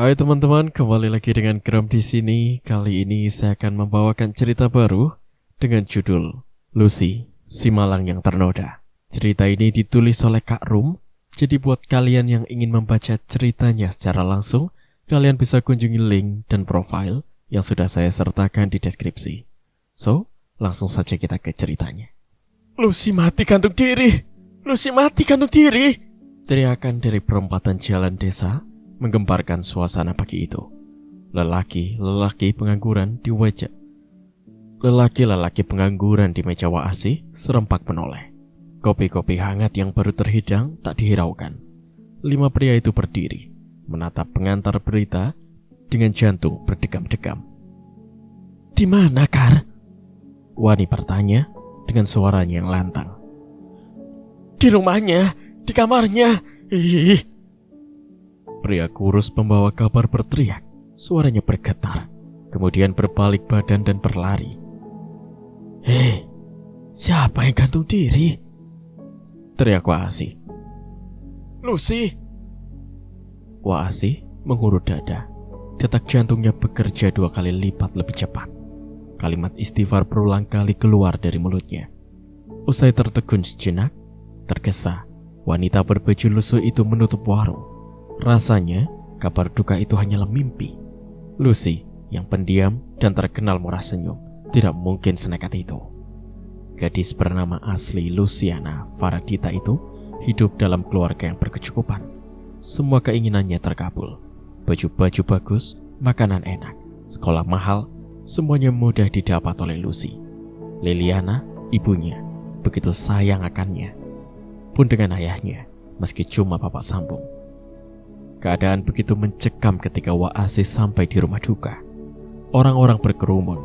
Hai teman-teman, kembali lagi dengan Gram di sini. Kali ini saya akan membawakan cerita baru dengan judul Lucy, si Malang yang Ternoda. Cerita ini ditulis oleh Kak Rum. Jadi buat kalian yang ingin membaca ceritanya secara langsung, kalian bisa kunjungi link dan profil yang sudah saya sertakan di deskripsi. So, langsung saja kita ke ceritanya. Lucy mati gantung diri! Lucy mati gantung diri! Teriakan dari perempatan jalan desa menggemparkan suasana pagi itu. Lelaki-lelaki pengangguran di meja WAASI serempak menoleh. Kopi-kopi hangat yang baru terhidang tak dihiraukan. 5 pria itu berdiri, menatap pengantar berita dengan jantung berdegam-degam. Di mana, Kar? Wani bertanya dengan suaranya yang lantang. Di rumahnya, di kamarnya. Ih. Pria kurus pembawa kabar berteriak, suaranya bergetar, kemudian berbalik badan dan berlari. Hei, siapa yang gantung diri? Teriak WAASI. Lucy. WAASI mengurut dada. Detak jantungnya bekerja 2 kali lipat lebih cepat. Kalimat istighfar berulang kali keluar dari mulutnya. Usai tertegun sejenak, tergesa, wanita berbaju lusuh itu menutup warung. Rasanya kabar duka itu hanyalah mimpi. Lucy yang pendiam dan terkenal murah senyum tidak mungkin senekat itu. Gadis bernama asli Luciana Faradita itu hidup dalam keluarga yang berkecukupan. Semua keinginannya terkabul. Baju-baju bagus, makanan enak, sekolah mahal, semuanya mudah didapat oleh Lucy. Liliana, ibunya, begitu sayang akannya. Pun dengan ayahnya, meski cuma bapak sambung. Keadaan begitu mencekam ketika WAASI sampai di rumah duka. Orang-orang berkerumun,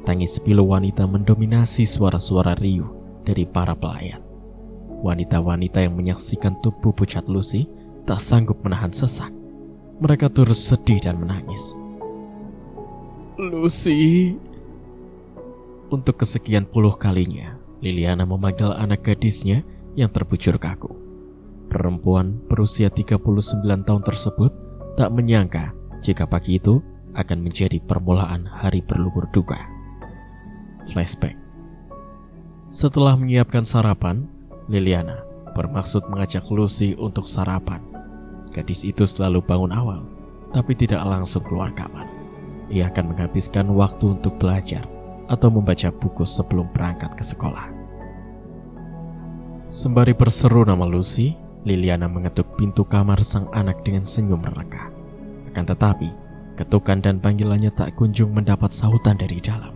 tangis pilu wanita mendominasi suara-suara riuh dari para pelayat. Wanita-wanita yang menyaksikan tubuh pucat Lucy tak sanggup menahan sesak. Mereka terus sedih dan menangis. Lucy. Untuk kesekian puluh kalinya, Liliana memanggil anak gadisnya yang terbujur kaku. Perempuan berusia 39 tahun tersebut tak menyangka jika pagi itu akan menjadi permulaan hari berlumur duka. Flashback. Setelah menyiapkan sarapan, Liliana bermaksud mengajak Lucy untuk sarapan. Gadis itu selalu bangun awal, tapi tidak langsung keluar kamar. Ia akan menghabiskan waktu untuk belajar atau membaca buku sebelum berangkat ke sekolah. Sembari berseru nama Lucy, Liliana mengetuk pintu kamar sang anak dengan senyum mereka. Akan tetapi, ketukan dan panggilannya tak kunjung mendapat sautan dari dalam.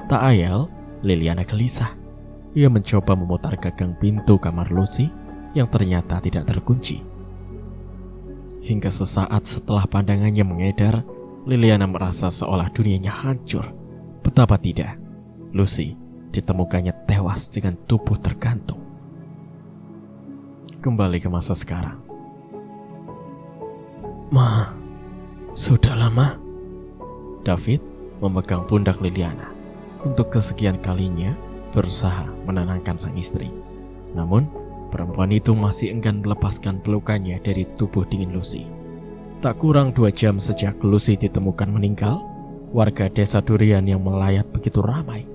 Tak ayal, Liliana gelisah. Ia mencoba memutar gagang pintu kamar Lucy yang ternyata tidak terkunci. Hingga sesaat setelah pandangannya mengedar, Liliana merasa seolah dunianya hancur. Betapa tidak, Lucy ditemukannya tewas dengan tubuh tergantung. Kembali ke masa sekarang. Ma, sudah lama. David memegang pundak Liliana. Untuk kesekian kalinya berusaha menenangkan sang istri. Namun, perempuan itu masih enggan melepaskan pelukannya dari tubuh dingin Lucy. Tak kurang 2 jam sejak Lucy ditemukan meninggal, warga desa Durian yang melayat begitu ramai.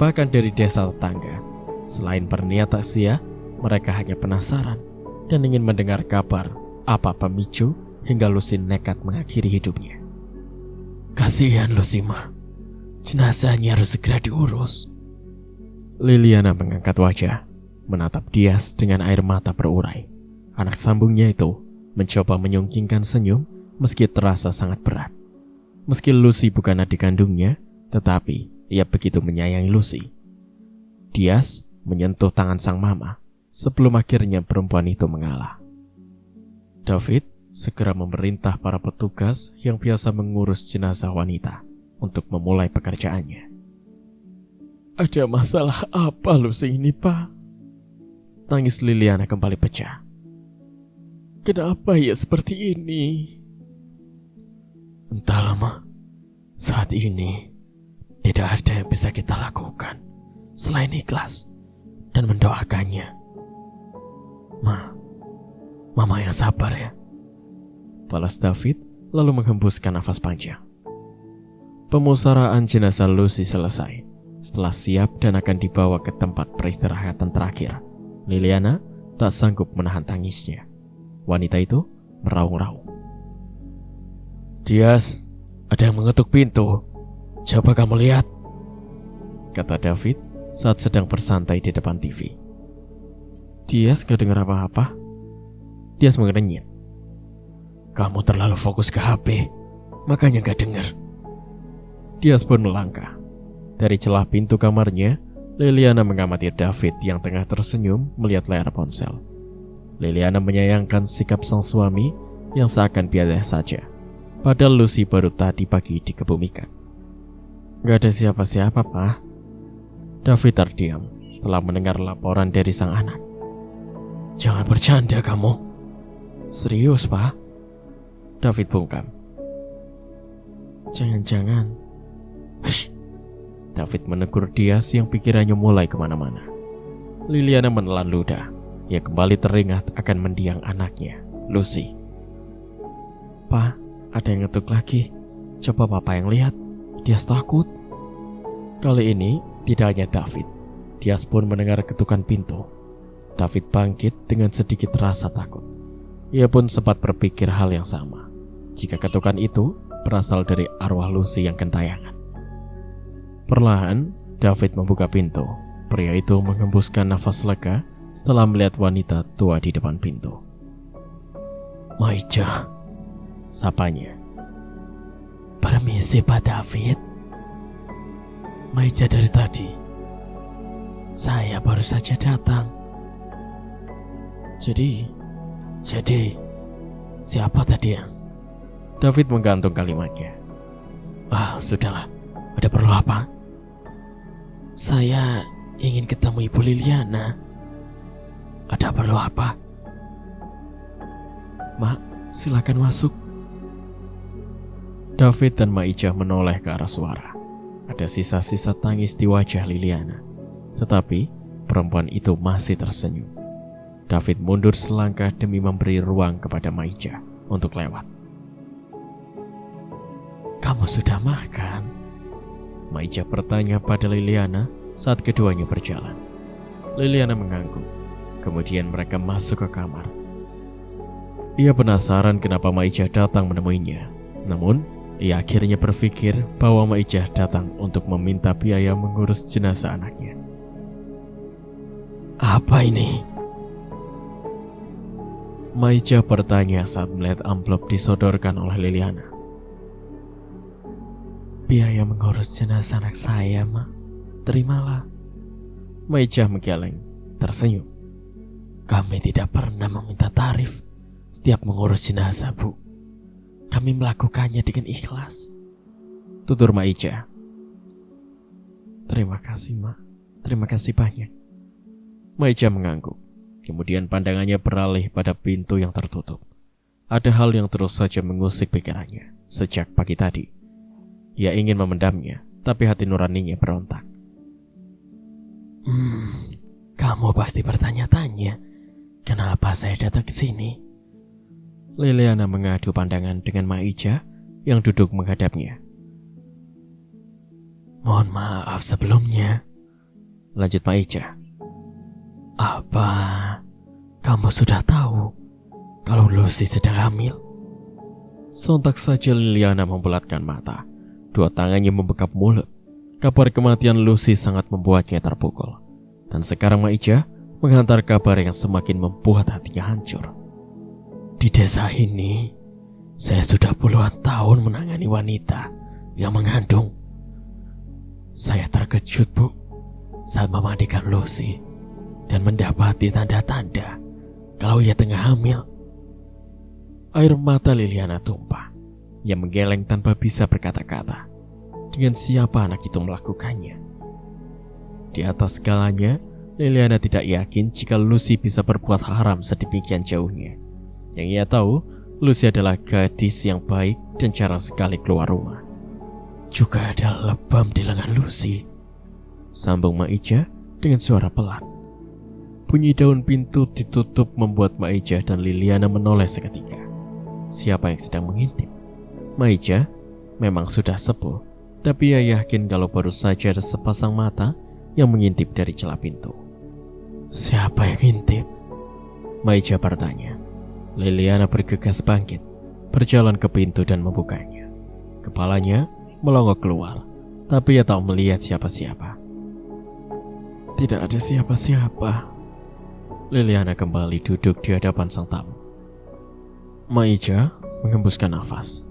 Bahkan dari desa tetangga. Selain berniat takziah, mereka hanya penasaran dan ingin mendengar kabar apa pemicu hingga Lucy nekat mengakhiri hidupnya. Kasihan Lucy, Ma. Jenazahnya harus segera diurus. Liliana mengangkat wajah, menatap Dias dengan air mata berurai. Anak sambungnya itu mencoba menyungkingkan senyum meski terasa sangat berat. Meski Lucy bukan adik kandungnya, tetapi ia begitu menyayangi Lucy. Dias menyentuh tangan sang mama sebelum akhirnya perempuan itu mengalah. David segera memerintah para petugas yang biasa mengurus jenazah wanita untuk memulai pekerjaannya. Ada masalah apa Lucy ini, Pak? Tangis Liliana kembali pecah. Kenapa ya seperti ini? Entahlah, Ma. Saat ini tidak ada yang bisa kita lakukan selain ikhlas dan mendoakannya. Mama yang sabar ya. Balas David lalu menghembuskan nafas panjang. Pemusaraan jenazah Lucy selesai. Setelah siap dan akan dibawa ke tempat peristirahatan terakhir, Liliana tak sanggup menahan tangisnya. Wanita itu meraung-raung. Dias, ada yang mengetuk pintu. Coba kamu lihat, kata David saat sedang bersantai di depan TV. Dias gak dengar apa-apa. Dias mengerenyit. Kamu terlalu fokus ke HP, makanya gak dengar. Dias pun melangkah. Dari celah pintu kamarnya, Liliana mengamati David yang tengah tersenyum melihat layar ponsel. Liliana menyayangkan sikap sang suami yang seakan biasa saja, padahal Lucy baru tadi pagi dikebumikan. Gak ada siapa-siapa, Pak. David terdiam setelah mendengar laporan dari sang anak. Jangan bercanda kamu. Serius, Pak? David bungkam. Jangan-jangan. Hush. David menegur Dias yang pikirannya mulai kemana-mana. Liliana menelan ludah. Ia kembali teringat akan mendiang anaknya, Lucy. Pak, ada yang ngetuk lagi. Coba Papa yang lihat. Dias takut. Kali ini tidak hanya David. Dias pun mendengar ketukan pintu. David bangkit dengan sedikit rasa takut. Ia pun sempat berpikir hal yang sama. Jika ketukan itu berasal dari arwah Lucy yang gentayangan. Perlahan, David membuka pintu. Pria itu menghembuskan nafas lega setelah melihat wanita tua di depan pintu. Maija, sapanya. Permisi Pak David. Maija dari tadi. Saya baru saja datang. Jadi, siapa tadi yang? David menggantung kalimatnya. Sudahlah. Ada perlu apa? Saya ingin ketemu Ibu Liliana. Ada perlu apa? Mak, silakan masuk. David dan Maija menoleh ke arah suara. Ada sisa-sisa tangis di wajah Liliana. Tetapi perempuan itu masih tersenyum. David mundur selangkah demi memberi ruang kepada Maija untuk lewat. Kamu sudah makan? Maija bertanya pada Liliana saat keduanya berjalan. Liliana mengangguk. Kemudian mereka masuk ke kamar. Ia penasaran kenapa Maija datang menemuinya. Namun, ia akhirnya berpikir bahwa Maija datang untuk meminta biaya mengurus jenazah anaknya. Apa ini? Maija bertanya saat melihat amplop disodorkan oleh Liliana. Biaya mengurus jenazah anak saya, Mak. Terimalah. Maija menggeleng, tersenyum. Kami tidak pernah meminta tarif setiap mengurus jenazah, Bu. Kami melakukannya dengan ikhlas. Tutur Maija. Terima kasih, Mak. Terima kasih banyak. Maija mengangguk. Kemudian pandangannya beralih pada pintu yang tertutup. Ada hal yang terus saja mengusik pikirannya sejak pagi tadi. Ia ingin memendamnya, tapi hati nuraninya berontak. Kamu pasti bertanya-tanya, kenapa saya datang ke sini? Liliana mengadu pandangan dengan Maija yang duduk menghadapnya. Mohon maaf sebelumnya, lanjut Maija. Apa kamu sudah tahu kalau Lucy sedang hamil? Sontak saja Liliana membulatkan mata. Dua tangannya membekap mulut. Kabar kematian Lucy sangat membuatnya terpukul. Dan sekarang Maija menghantar kabar yang semakin membuat hatinya hancur. Di desa ini, saya sudah puluhan tahun menangani wanita yang mengandung. Saya terkejut, Bu, saat memandikan Lucy dan mendapati tanda-tanda kalau ia tengah hamil. Air mata Liliana tumpah. Ia menggeleng tanpa bisa berkata-kata. Dengan siapa anak itu melakukannya? Di atas segalanya, Liliana tidak yakin jika Lucy bisa berbuat haram sedemikian jauhnya. Yang ia tahu, Lucy adalah gadis yang baik dan jarang sekali keluar rumah. Juga ada lebam di lengan Lucy, sambung Maija dengan suara pelan. Bunyi daun pintu ditutup membuat Maija dan Liliana menoleh seketika. Siapa yang sedang mengintip? Maija memang sudah sepuh, tapi ia yakin kalau baru saja ada sepasang mata yang mengintip dari celah pintu. Siapa yang ngintip? Maija bertanya. Liliana bergegas bangkit, berjalan ke pintu dan membukanya. Kepalanya melongok keluar, tapi ia tak melihat siapa-siapa. Tidak ada siapa-siapa. Liliana kembali duduk di hadapan sang tamu. Maija menghembuskan nafas.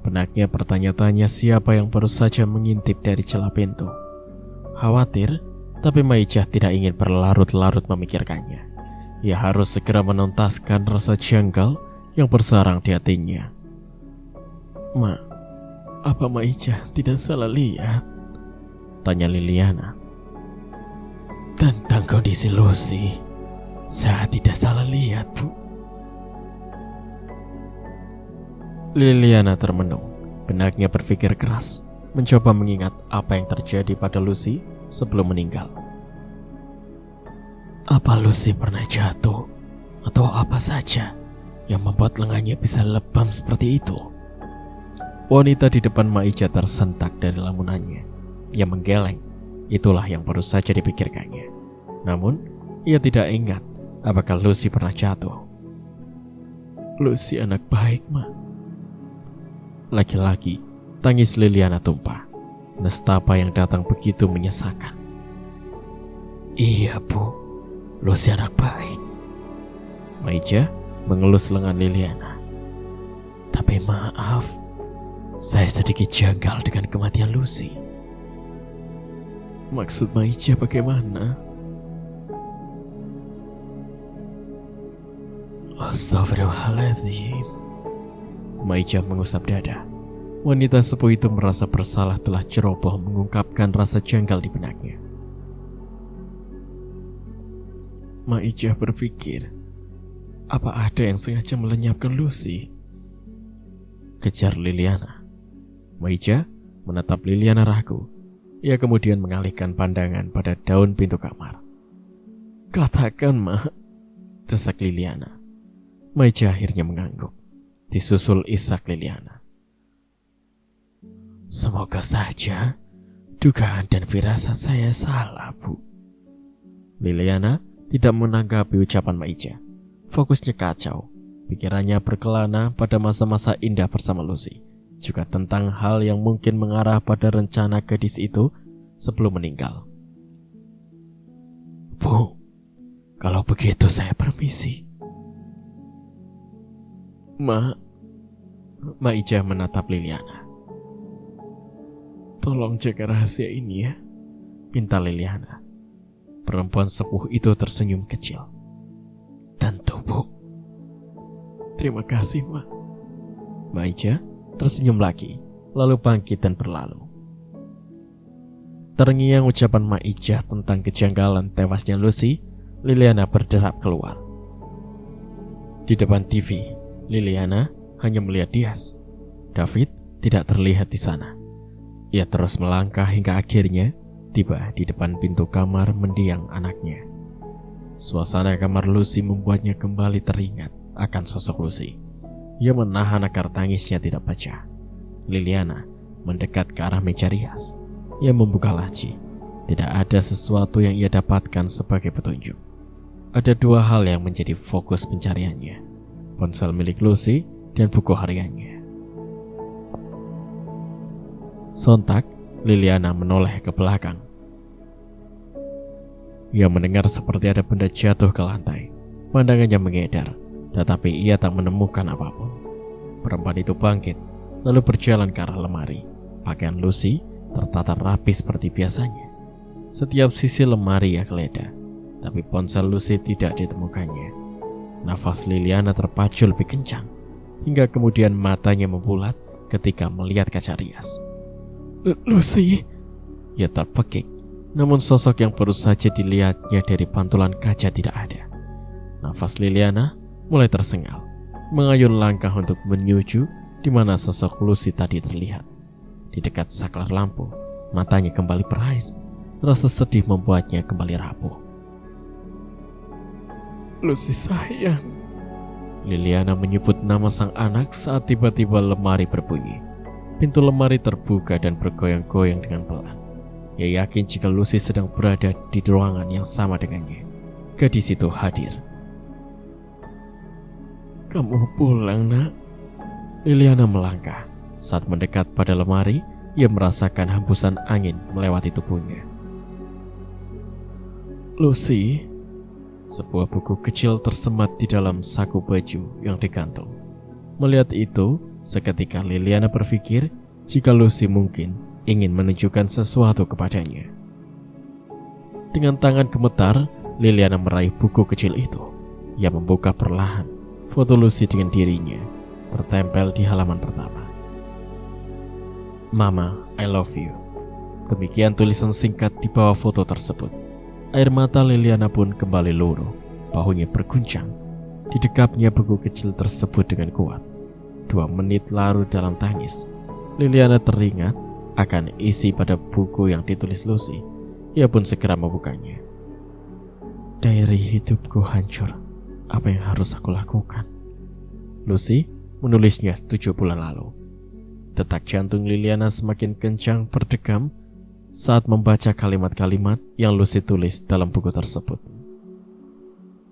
Benaknya bertanya-tanya siapa yang baru saja mengintip dari celah pintu. Khawatir, tapi Maija tidak ingin berlarut-larut memikirkannya. Ia harus segera menuntaskan rasa janggal yang bersarang di hatinya. Apa Maija tidak salah lihat? Tanya Liliana. Tentang kondisi Lucy, saya tidak salah lihat, Bu. Liliana termenung. Benaknya berpikir keras, mencoba mengingat apa yang terjadi pada Lucy sebelum meninggal. Apa Lucy pernah jatuh? Atau apa saja yang membuat lengannya bisa lebam seperti itu? Wanita di depan Maija tersentak dari lamunannya. Ia menggeleng. Itulah yang baru saja dipikirkannya. Namun, ia tidak ingat apakah Lucy pernah jatuh. Lucy anak baik, Ma. Lagi-lagi, tangis Liliana tumpah. Nestapa yang datang begitu menyesakan. Iya, Bu. Lucy anak baik. Maija mengelus lengan Liliana. Tapi maaf, saya sedikit janggal dengan kematian Lucy. Maksud Maija bagaimana? Astaghfirullahaladzim. Maija mengusap dada. Wanita sepuh itu merasa bersalah telah ceroboh mengungkapkan rasa janggal di benaknya. Maija berpikir, apa ada yang sengaja melenyapkan Lucy? Kejar Liliana. Maija menatap Liliana ragu. Ia kemudian mengalihkan pandangan pada daun pintu kamar. Katakan, Ma, desak Liliana. Maija akhirnya mengangguk. Disusul isak Liliana. Semoga saja dugaan dan firasat saya salah, Bu. Liliana tidak menanggapi ucapan Maija. Fokusnya kacau. Pikirannya berkelana pada masa-masa indah bersama Lucy. Juga tentang hal yang mungkin mengarah pada rencana gadis itu sebelum meninggal. Bu, kalau begitu saya permisi. Maija menatap Liliana. Tolong jaga rahasia ini ya, pinta Liliana. Perempuan sepuh itu tersenyum kecil. Tentu, Bu. Terima kasih, Ma. Maija tersenyum lagi, lalu bangkit dan berlalu. Terngiang ucapan Maija tentang kejanggalan tewasnya Lucy, Liliana berderap keluar. Di depan TV, Liliana hanya melihat Dias. David tidak terlihat di sana. Ia terus melangkah hingga akhirnya tiba di depan pintu kamar mendiang anaknya. Suasana kamar Lucy membuatnya kembali teringat akan sosok Lucy. Ia menahan agar tangisnya tidak pecah. Liliana mendekat ke arah meja rias. Ia membuka laci. Tidak ada sesuatu yang ia dapatkan sebagai petunjuk. Ada dua hal yang menjadi fokus pencariannya. Ponsel milik Lucy dan buku hariannya. Sontak, Liliana menoleh ke belakang. Ia mendengar seperti ada benda jatuh ke lantai. Pandangannya mengedar, tetapi ia tak menemukan apapun. Perempuan itu bangkit, lalu berjalan ke arah lemari. Pakaian Lucy tertata rapi seperti biasanya. Setiap sisi lemari ia geledah, tapi ponsel Lucy tidak ditemukannya. Nafas Liliana terpacu lebih kencang, hingga kemudian matanya membulat ketika melihat kaca rias. Lucy! Ia terpekik, namun sosok yang baru saja dilihatnya dari pantulan kaca tidak ada. Nafas Liliana mulai tersengal, mengayun langkah untuk menuju di mana sosok Lucy tadi terlihat. Di dekat saklar lampu, matanya kembali berair. Rasa sedih membuatnya kembali rapuh. Lucy sayang. Liliana menyebut nama sang anak saat tiba-tiba lemari berbunyi. Pintu lemari terbuka dan bergoyang-goyang dengan pelan. Ia yakin jika Lucy sedang berada di ruangan yang sama dengannya. Gadis itu hadir. Kamu pulang, nak? Liliana melangkah. Saat mendekat pada lemari, ia merasakan hembusan angin melewati tubuhnya. Lucy, sebuah buku kecil tersemat di dalam saku baju yang digantung. Melihat itu, seketika Liliana berpikir jika Lucy mungkin ingin menunjukkan sesuatu kepadanya. Dengan tangan gemetar, Liliana meraih buku kecil itu. Ia membuka perlahan. Foto Lucy dengan dirinya tertempel di halaman pertama. Mama, I love you. Demikian tulisan singkat di bawah foto tersebut. Air mata Liliana pun kembali luruh. Bahunya berguncang. Didekapnya buku kecil tersebut dengan kuat. 2 menit larut dalam tangis. Liliana teringat akan isi pada buku yang ditulis Lucy. Ia pun segera membukanya. Diary hidupku hancur. Apa yang harus aku lakukan? Lucy menulisnya 7 bulan lalu. Detak jantung Liliana semakin kencang berdegam saat membaca kalimat-kalimat yang Lucy tulis dalam buku tersebut.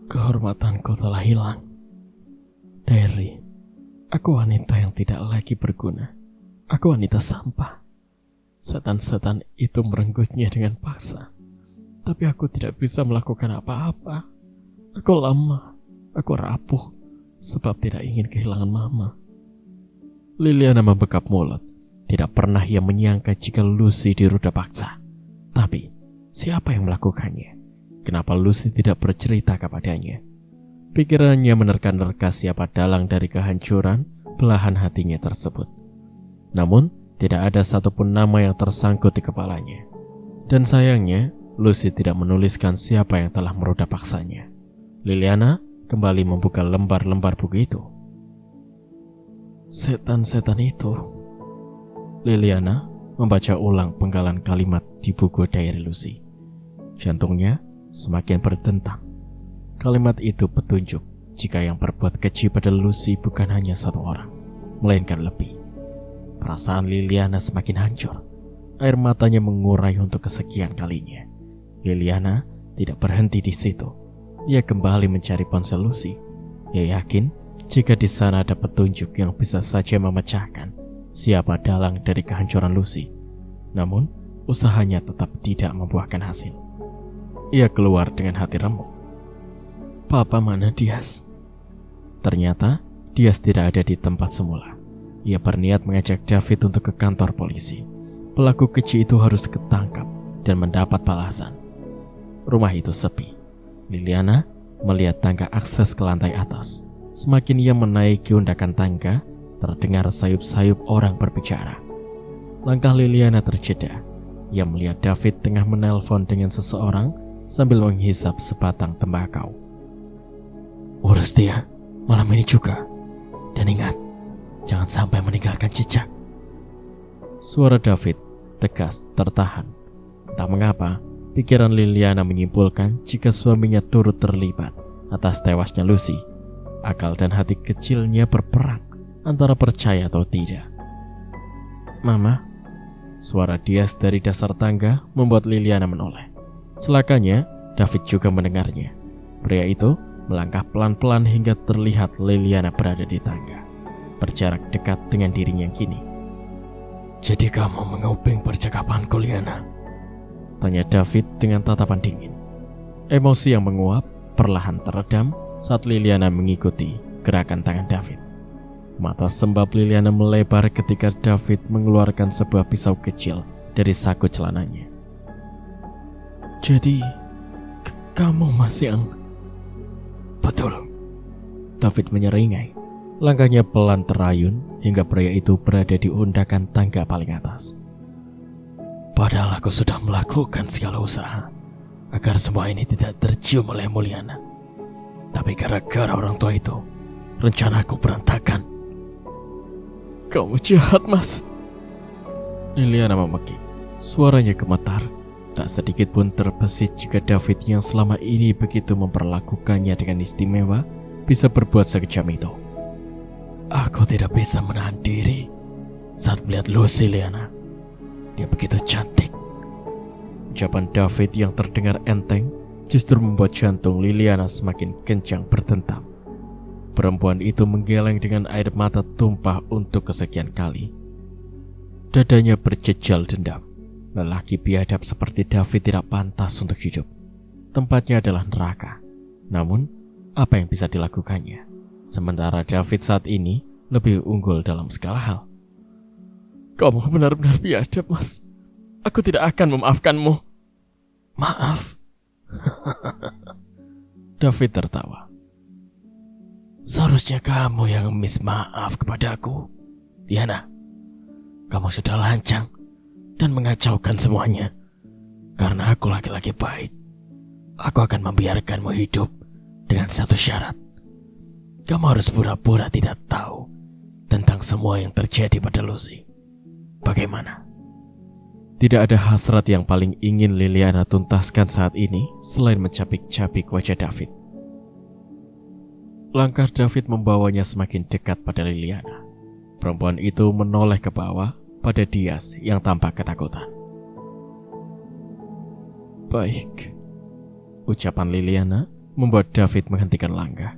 Kehormatanku telah hilang. Diary, aku wanita yang tidak lagi berguna. Aku wanita sampah. Setan-setan itu merenggutnya dengan paksa. Tapi aku tidak bisa melakukan apa-apa. Aku lemah. Aku rapuh. Sebab tidak ingin kehilangan mama. Liliana membekap mulut. Tidak pernah ia menyangka jika Lucy diruda paksa. Tapi, siapa yang melakukannya? Kenapa Lucy tidak bercerita kepadanya? Pikirannya menerka-nerka siapa dalang dari kehancuran belahan hatinya tersebut. Namun, tidak ada satupun nama yang tersangkut di kepalanya. Dan sayangnya, Lucy tidak menuliskan siapa yang telah meruda paksanya. Liliana kembali membuka lembar-lembar buku itu. Setan-setan itu. Liliana membaca ulang penggalan kalimat di buku diary Lucy. Jantungnya semakin berdentang. Kalimat itu petunjuk jika yang berbuat keji pada Lucy bukan hanya satu orang, melainkan lebih. Perasaan Liliana semakin hancur. Air matanya mengurai untuk kesekian kalinya. Liliana tidak berhenti di situ. Ia kembali mencari ponsel Lucy. Ia yakin jika di sana ada petunjuk yang bisa saja memecahkan siapa dalang dari kehancuran Lucy. Namun, usahanya tetap tidak membuahkan hasil. Ia keluar dengan hati remuk. Papa, mana Dias? Ternyata, Dias tidak ada di tempat semula. Ia berniat mengajak David untuk ke kantor polisi. Pelaku keji itu harus ketangkap dan mendapat balasan. Rumah itu sepi. Liliana melihat tangga akses ke lantai atas. Semakin ia menaiki undakan tangga, terdengar sayup-sayup orang berbicara. Langkah Liliana terjeda. Ia melihat David tengah menelpon dengan seseorang sambil menghisap sebatang tembakau. Urus dia malam ini juga. Dan ingat, jangan sampai meninggalkan jejak. Suara David tegas tertahan. Entah mengapa, pikiran Liliana menyimpulkan jika suaminya turut terlibat atas tewasnya Lucy. Akal dan hati kecilnya berperang antara percaya atau tidak. Mama, suara Dias dari dasar tangga membuat Liliana menoleh. Celakanya, David juga mendengarnya. Pria itu melangkah pelan-pelan hingga terlihat Liliana berada di tangga, berjarak dekat dengan dirinya yang kini. Jadi kamu menguping percakapanku, Liana? Tanya David dengan tatapan dingin. Emosi yang menguap perlahan teredam saat Liliana mengikuti gerakan tangan David. Mata sembab Liliana melebar ketika David mengeluarkan sebuah pisau kecil dari saku celananya. Jadi, kamu masih yang... Betul. David menyeringai. Langkahnya pelan terayun hingga pria itu berada di undakan tangga paling atas. Padahal aku sudah melakukan segala usaha agar semua ini tidak tercium oleh Mulyana. Tapi gara-gara orang tua itu, rencanaku berantakan. Kamu jahat, Mas. Liliana memekik. Suaranya gemetar. Tak sedikit pun terbesit jika David yang selama ini begitu memperlakukannya dengan istimewa bisa berbuat sekejam itu. Aku tidak bisa menahan diri saat melihat Lucy, Liana. Dia begitu cantik. Ucapan David yang terdengar enteng justru membuat jantung Liliana semakin kencang berdetak. Perempuan itu menggeleng dengan air mata tumpah untuk kesekian kali. Dadanya berjejal dendam. Lelaki biadab seperti David tidak pantas untuk hidup. Tempatnya adalah neraka. Namun, apa yang bisa dilakukannya? Sementara David saat ini lebih unggul dalam segala hal. Kamu benar-benar biadab, Mas. Aku tidak akan memaafkanmu. Maaf. David tertawa. Seharusnya kamu yang meminta maaf kepadaku. Liana, kamu sudah lancang dan mengacaukan semuanya. Karena aku laki-laki baik, aku akan membiarkanmu hidup dengan satu syarat. Kamu harus pura-pura tidak tahu tentang semua yang terjadi pada Lucy. Bagaimana? Tidak ada hasrat yang paling ingin Liliana tuntaskan saat ini selain mencapik-capik wajah David. Langkah David membawanya semakin dekat pada Liliana. Perempuan itu menoleh ke bawah pada Dias yang tampak ketakutan. Baik. Ucapan Liliana membuat David menghentikan langkah.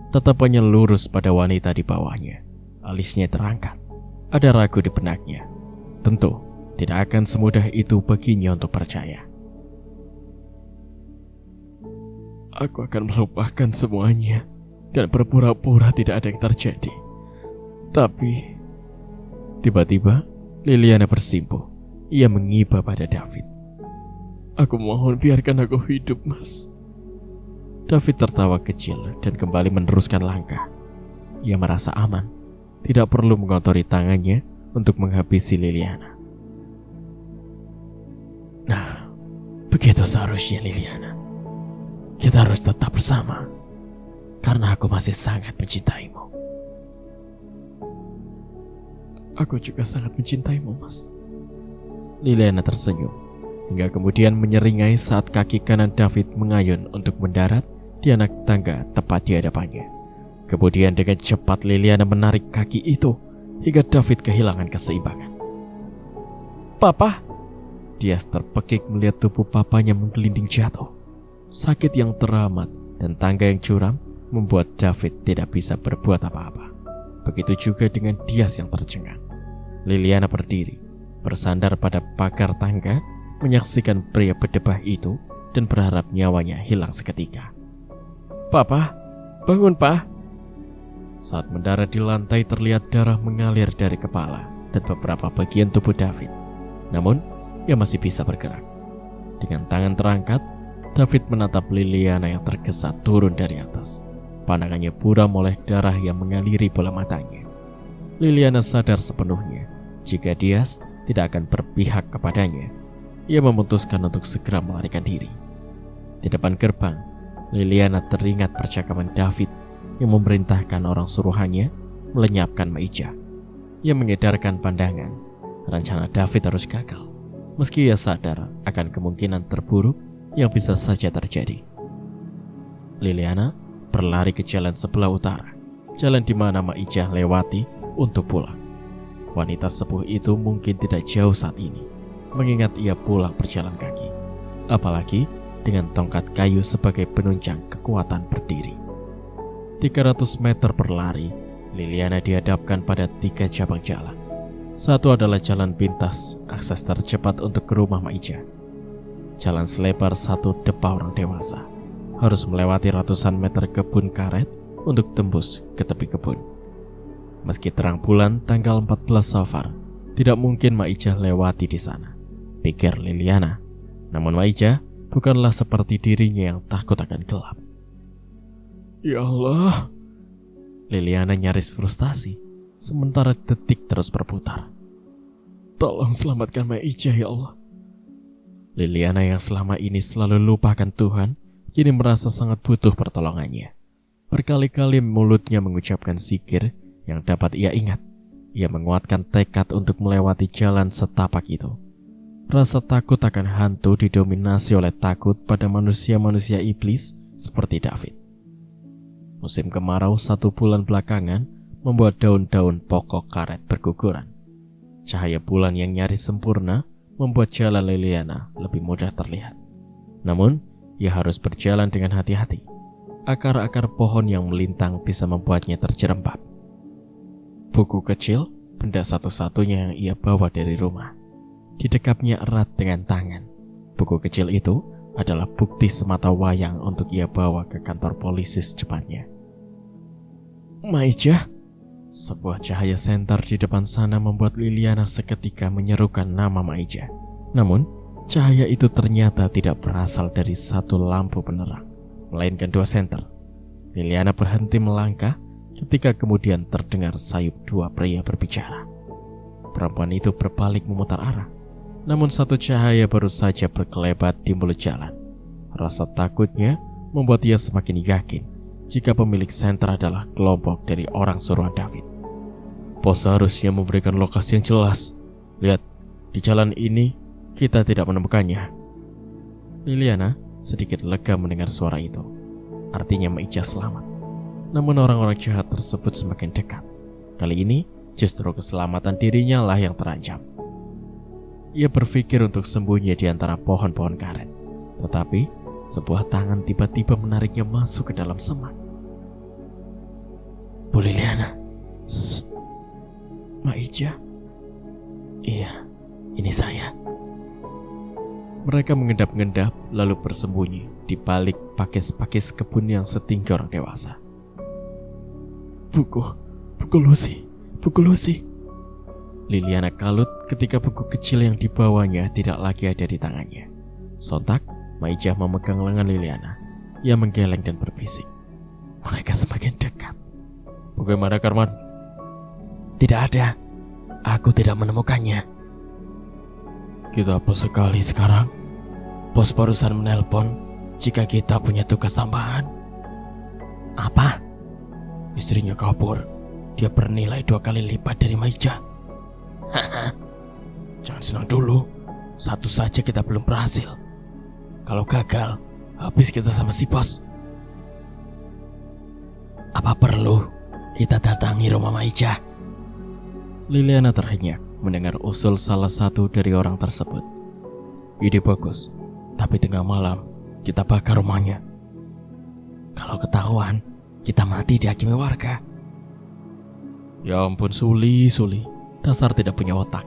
Tatapannya lurus pada wanita di bawahnya. Alisnya terangkat. Ada ragu di benaknya. Tentu, tidak akan semudah itu baginya untuk percaya. Aku akan melupakan semuanya dan berpura-pura tidak ada yang terjadi. Tapi, tiba-tiba Liliana bersimpuh. Ia mengiba pada David. Aku mohon biarkan aku hidup, Mas. David tertawa kecil dan kembali meneruskan langkah. Ia merasa aman. Tidak perlu mengotori tangannya untuk menghabisi Liliana. Nah, begitu seharusnya, Liliana. Kita harus tetap bersama. Karena aku masih sangat mencintaimu. Aku juga sangat mencintaimu, Mas. Liliana tersenyum, hingga kemudian menyeringai saat kaki kanan David mengayun untuk mendarat di anak tangga tepat di hadapannya. Kemudian dengan cepat Liliana menarik kaki itu, hingga David kehilangan keseimbangan. Papa! Dias terpekik melihat tubuh papanya menggelinding jatuh. Sakit yang teramat dan tangga yang curam membuat David tidak bisa berbuat apa-apa. Begitu juga dengan Dias yang tercengang. Liliana berdiri, bersandar pada pagar tangga, menyaksikan pria berdebah itu dan berharap nyawanya hilang seketika. Papa, bangun, Pak. Saat mendarat di lantai terlihat darah mengalir dari kepala dan beberapa bagian tubuh David. Namun, ia masih bisa bergerak. Dengan tangan terangkat, David menatap Liliana yang tergesa turun dari atas. Pandangannya buram oleh darah yang mengaliri bola matanya. Liliana sadar sepenuhnya jika Dias tidak akan berpihak kepadanya. Ia memutuskan untuk segera melarikan diri. Di depan gerbang, Liliana teringat percakapan David yang memerintahkan orang suruhannya melenyapkan Maija. Ia mengedarkan pandangan, rencana David harus gagal, meski ia sadar akan kemungkinan terburuk yang bisa saja terjadi. Liliana berlari ke jalan sebelah utara, jalan di mana Maija lewati untuk pulang. Wanita sepuh itu mungkin tidak jauh saat ini, mengingat ia pulang berjalan kaki, apalagi dengan tongkat kayu sebagai penunjang kekuatan berdiri. 300 meter berlari, Liliana dihadapkan pada 3 cabang jalan. Satu adalah jalan pintas, akses tercepat untuk ke rumah Maija. Jalan selebar 1 depa orang dewasa, harus melewati ratusan meter kebun karet untuk tembus ke tepi kebun. Meski terang bulan tanggal 14 Safar, tidak mungkin Maija lewati di sana, pikir Liliana. Namun Maija bukanlah seperti dirinya yang takut akan gelap. Ya Allah, Liliana nyaris frustasi, sementara detik terus berputar. Tolong selamatkan Maija, ya Allah. Liliana yang selama ini selalu lupakan Tuhan, kini merasa sangat butuh pertolongannya. Berkali-kali mulutnya mengucapkan zikir yang dapat ia ingat. Ia menguatkan tekad untuk melewati jalan setapak itu. Rasa takut akan hantu didominasi oleh takut pada manusia-manusia iblis seperti David. Musim kemarau 1 bulan belakangan membuat daun-daun pokok karet berguguran. Cahaya bulan yang nyaris sempurna membuat jalan Liliana lebih mudah terlihat. Namun, ia harus berjalan dengan hati-hati. Akar-akar pohon yang melintang bisa membuatnya terjerembab. Buku kecil, benda satu-satunya yang ia bawa dari rumah. Didekapnya erat dengan tangan. Buku kecil itu adalah bukti semata wayang untuk ia bawa ke kantor polisi secepatnya. Maija, sebuah cahaya senter di depan sana membuat Liliana seketika menyerukan nama Maija. Namun, cahaya itu ternyata tidak berasal dari satu lampu penerang, melainkan 2 senter. Liliana berhenti melangkah ketika kemudian terdengar sayup 2 pria berbicara. Perempuan itu berbalik memutar arah. Namun satu cahaya baru saja berkelebat di mulut jalan. Rasa takutnya membuat ia semakin yakin jika pemilik senter adalah kelompok dari orang suruhan David. Pos seharusnya memberikan lokasi yang jelas. Lihat, di jalan ini kita tidak menemukannya. Liliana sedikit lega mendengar suara itu. Artinya Maija selamat. Namun orang-orang jahat tersebut semakin dekat. Kali ini justru keselamatan dirinya lah yang terancam. Ia berpikir untuk sembunyi di antara pohon-pohon karet. Tetapi sebuah tangan tiba-tiba menariknya masuk ke dalam semak. Bu Liliana. Shh. Maija? Iya, ini saya. Mereka mengendap-endap lalu bersembunyi di balik pakis-pakis kebun yang setinggi orang dewasa. Buku Lucy. Liliana kalut ketika buku kecil yang dibawanya tidak lagi ada di tangannya. Sontak, Maija memegang lengan Liliana. Ia menggeleng dan berbisik. Mereka semakin dekat. Bagaimana, Karman? Tidak ada. Aku tidak menemukannya. Kita apa sekali sekarang? Bos barusan menelpon jika kita punya tugas tambahan. Apa? Istrinya kabur. Dia bernilai 2 kali lipat dari Maija. Haha. Jangan senang dulu. Satu saja kita belum berhasil. Kalau gagal, habis kita sama si bos. Apa perlu kita datangi rumah Maija? Liliana terhenyak mendengar usul salah satu dari orang tersebut. Ide bagus, tapi tengah malam kita bakar rumahnya. Kalau ketahuan, kita mati dihakimi warga. Ya ampun, Suli. Dasar tidak punya otak.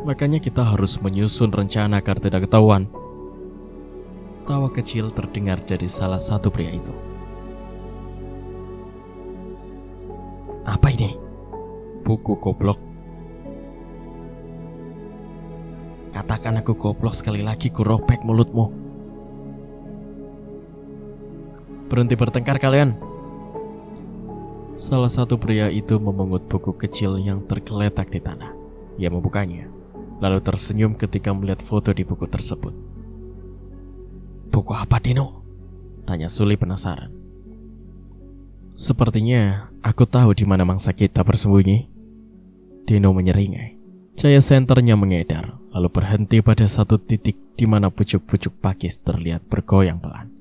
Makanya kita harus menyusun rencana agar tidak ketahuan. Tawa kecil terdengar dari salah satu pria itu. Apa ini? Buku goblok. Katakan aku goblok sekali lagi, ku robek mulutmu. Berhenti bertengkar kalian. Salah satu pria itu memungut buku kecil yang tergeletak di tanah. Ia membukanya, lalu tersenyum ketika melihat foto di buku tersebut. Buku apa, Dino? Tanya Suli penasaran. Sepertinya aku tahu di mana mangsa kita bersembunyi. Dino menyeringai. Cahaya senternya mengedar, lalu berhenti pada satu titik di mana pucuk-pucuk pakis terlihat bergoyang pelan.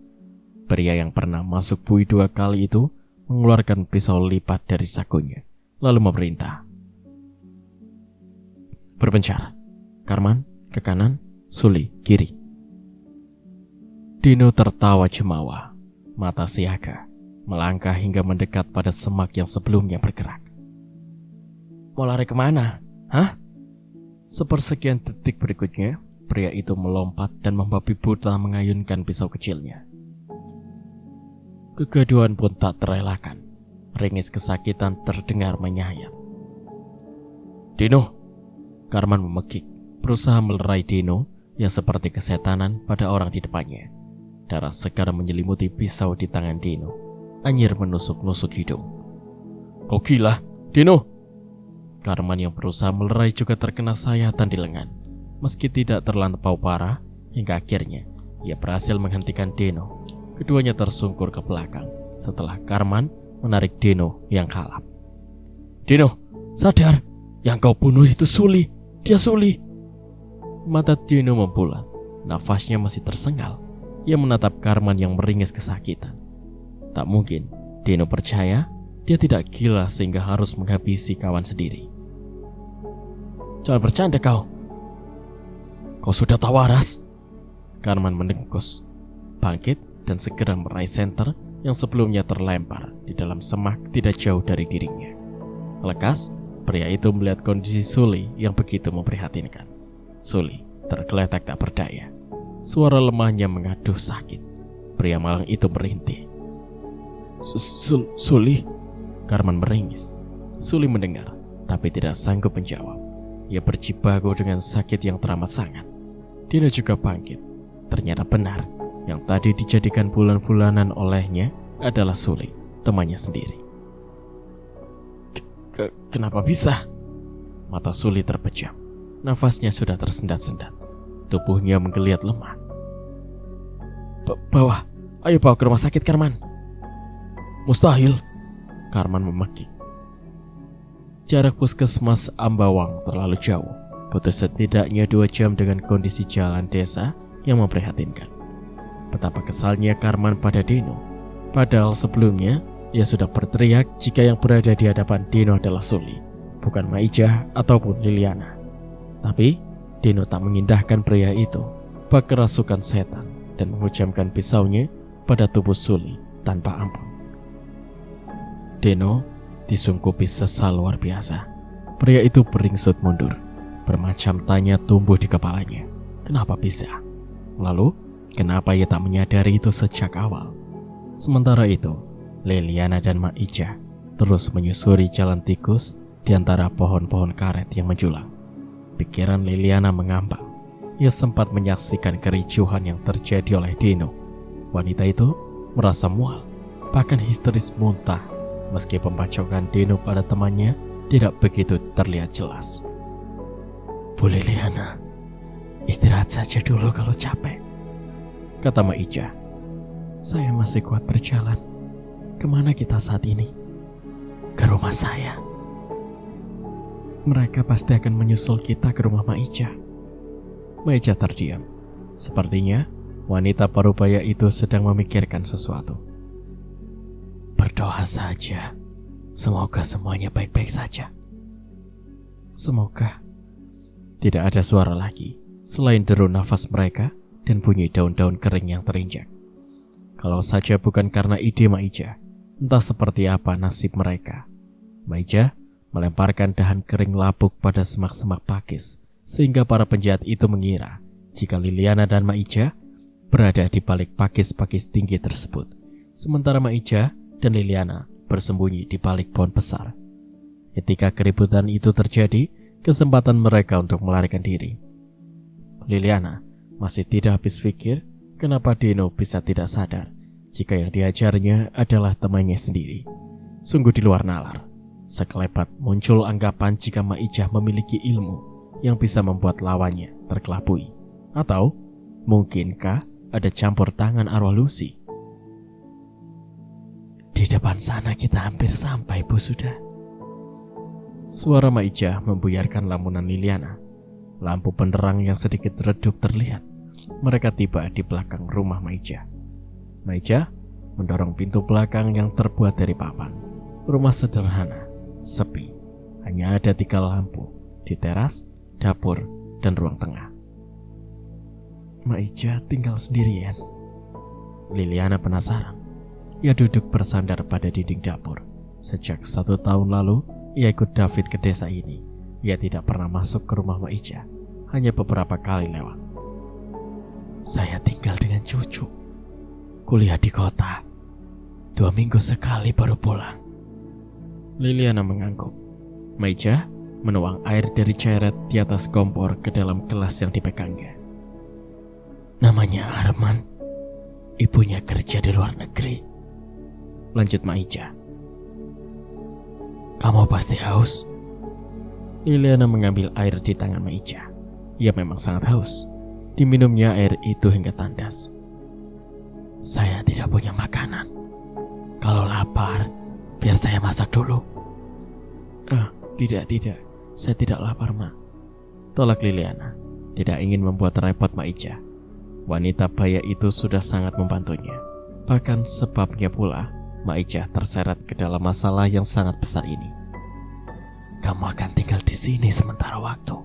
Pria yang pernah masuk bui 2 kali itu mengeluarkan pisau lipat dari sakunya, lalu memerintah. Berpencar. Karman, ke kanan, Suli, kiri. Dino tertawa cemawa, mata siaga, melangkah hingga mendekat pada semak yang sebelumnya bergerak. Mau lari kemana? Hah? Sepersekian detik berikutnya, pria itu melompat dan membabi buta mengayunkan pisau kecilnya. Kegaduhan pun tak terelakkan. Ringis kesakitan terdengar menyayat. Dino! Karman memekik, berusaha melerai Dino yang seperti kesetanan pada orang di depannya. Darah segar menyelimuti pisau di tangan Dino. Anyir menusuk-nusuk hidung. Kau gila, Dino! Karman yang berusaha melerai juga terkena sayatan di lengan. Meski tidak terlampau parah, hingga akhirnya ia berhasil menghentikan Dino. Keduanya tersungkur ke belakang setelah Karman menarik Dino yang kalap. Dino, sadar! Yang kau bunuh itu Suli. Dia Suli. Mata Dino membulat. Nafasnya masih tersengal. Ia menatap Karman yang meringis kesakitan. Tak mungkin Dino percaya dia tidak gila sehingga harus menghabisi kawan sendiri. Jangan bercanda kau. Kau sudah tak waras. Karman mendengkus, bangkit dan segera meraih senter yang sebelumnya terlempar di dalam semak tidak jauh dari dirinya. Lekas, pria itu melihat kondisi Suli yang begitu memprihatinkan. Suli tergeletak tak berdaya. Suara lemahnya mengaduh sakit. Pria malang itu merintih. Suli? Karman meringis. Suli mendengar, tapi tidak sanggup menjawab. Ia berjibaku dengan sakit yang teramat sangat. Dino juga bangkit. Ternyata benar, yang tadi dijadikan bulan-bulanan olehnya adalah Suli, temannya sendiri. Kenapa bisa? Mata Suli terpejam. Nafasnya sudah tersendat-sendat. Tubuhnya menggeliat lemah. Ayo bawa ke rumah sakit, Karman. Mustahil. Karman memekik. Jarak puskesmas Ambawang terlalu jauh. Butuh setidaknya 2 jam dengan kondisi jalan desa yang memprihatinkan. Betapa kesalnya Karman pada Dino. Padahal sebelumnya ia sudah berteriak jika yang berada di hadapan Dino adalah Suli, bukan Maijah ataupun Liliana. Tapi Dino tak mengindahkan pria itu, bak kerasukan setan, dan menghujamkan pisaunya pada tubuh Suli tanpa ampun. Dino disungkupi sesal luar biasa. Pria itu beringsut mundur. Bermacam tanya tumbuh di kepalanya. Kenapa bisa? Lalu, kenapa ia tak menyadari itu sejak awal? Sementara itu, Liliana dan Maijah terus menyusuri jalan tikus di antara pohon-pohon karet yang menjulang. Pikiran Liliana mengambang. Ia sempat menyaksikan kericuhan yang terjadi oleh Dino. Wanita itu merasa mual, bahkan histeris muntah, meski pembacokan Dino pada temannya tidak begitu terlihat jelas. Bu Liliana, istirahat saja dulu kalau capek, kata Maijah. Saya masih kuat berjalan. Kemana kita saat ini? Ke rumah saya. Mereka pasti akan menyusul kita ke rumah Maijah. Maijah terdiam. Sepertinya wanita parubaya itu sedang memikirkan sesuatu. Berdoa saja. Semoga semuanya baik-baik saja. Semoga. Tidak ada suara lagi selain deru nafas mereka dan bunyi daun-daun kering yang terinjak. Kalau saja bukan karena ide Maijah, entah seperti apa nasib mereka. Maijah melemparkan dahan kering lapuk pada semak-semak pakis, sehingga para penjahat itu mengira jika Liliana dan Maijah berada di balik pakis-pakis tinggi tersebut, sementara Maijah dan Liliana bersembunyi di balik pohon besar. Ketika keributan itu terjadi, kesempatan mereka untuk melarikan diri. Liliana masih tidak habis pikir kenapa Dino bisa tidak sadar jika yang diajarnya adalah temannya sendiri. Sungguh di luar nalar. Sekelebat muncul anggapan jika Maijah memiliki ilmu yang bisa membuat lawannya terkelabui. Atau mungkinkah ada campur tangan arwah Lucy? Di depan sana kita hampir sampai, Bu Sudah. Suara Maijah membuyarkan lamunan Liliana. Lampu penerang yang sedikit redup terlihat. Mereka tiba di belakang rumah Maijah. Maijah mendorong pintu belakang yang terbuat dari papan. Rumah sederhana, sepi. Hanya ada 3 lampu di teras, dapur, dan ruang tengah. Maijah tinggal sendirian. Liliana penasaran. Ia duduk bersandar pada dinding dapur. Sejak 1 tahun lalu, ia ikut David ke desa ini. Ia tidak pernah masuk ke rumah Maijah, hanya beberapa kali lewat. Saya tinggal dengan cucu. Kuliah di kota. 2 minggu sekali baru pulang. Liliana mengangguk. Maijah menuang air dari cairan di atas kompor ke dalam gelas yang dipegangnya. Namanya Arman. Ibunya kerja di luar negeri. Lanjut Maijah. Kamu pasti haus? Liliana mengambil air di tangan Maijah. Ia memang sangat haus. Diminumnya air itu hingga tandas. Saya tidak punya makanan. Kalau lapar, biar saya masak dulu. Tidak. Saya tidak lapar, Mak. Tolak Liliana. Tidak ingin membuat repot Maijah. Wanita baya itu sudah sangat membantunya. Bahkan sebabnya pula Maijah terseret ke dalam masalah yang sangat besar ini. Kamu akan tinggal di sini sementara waktu.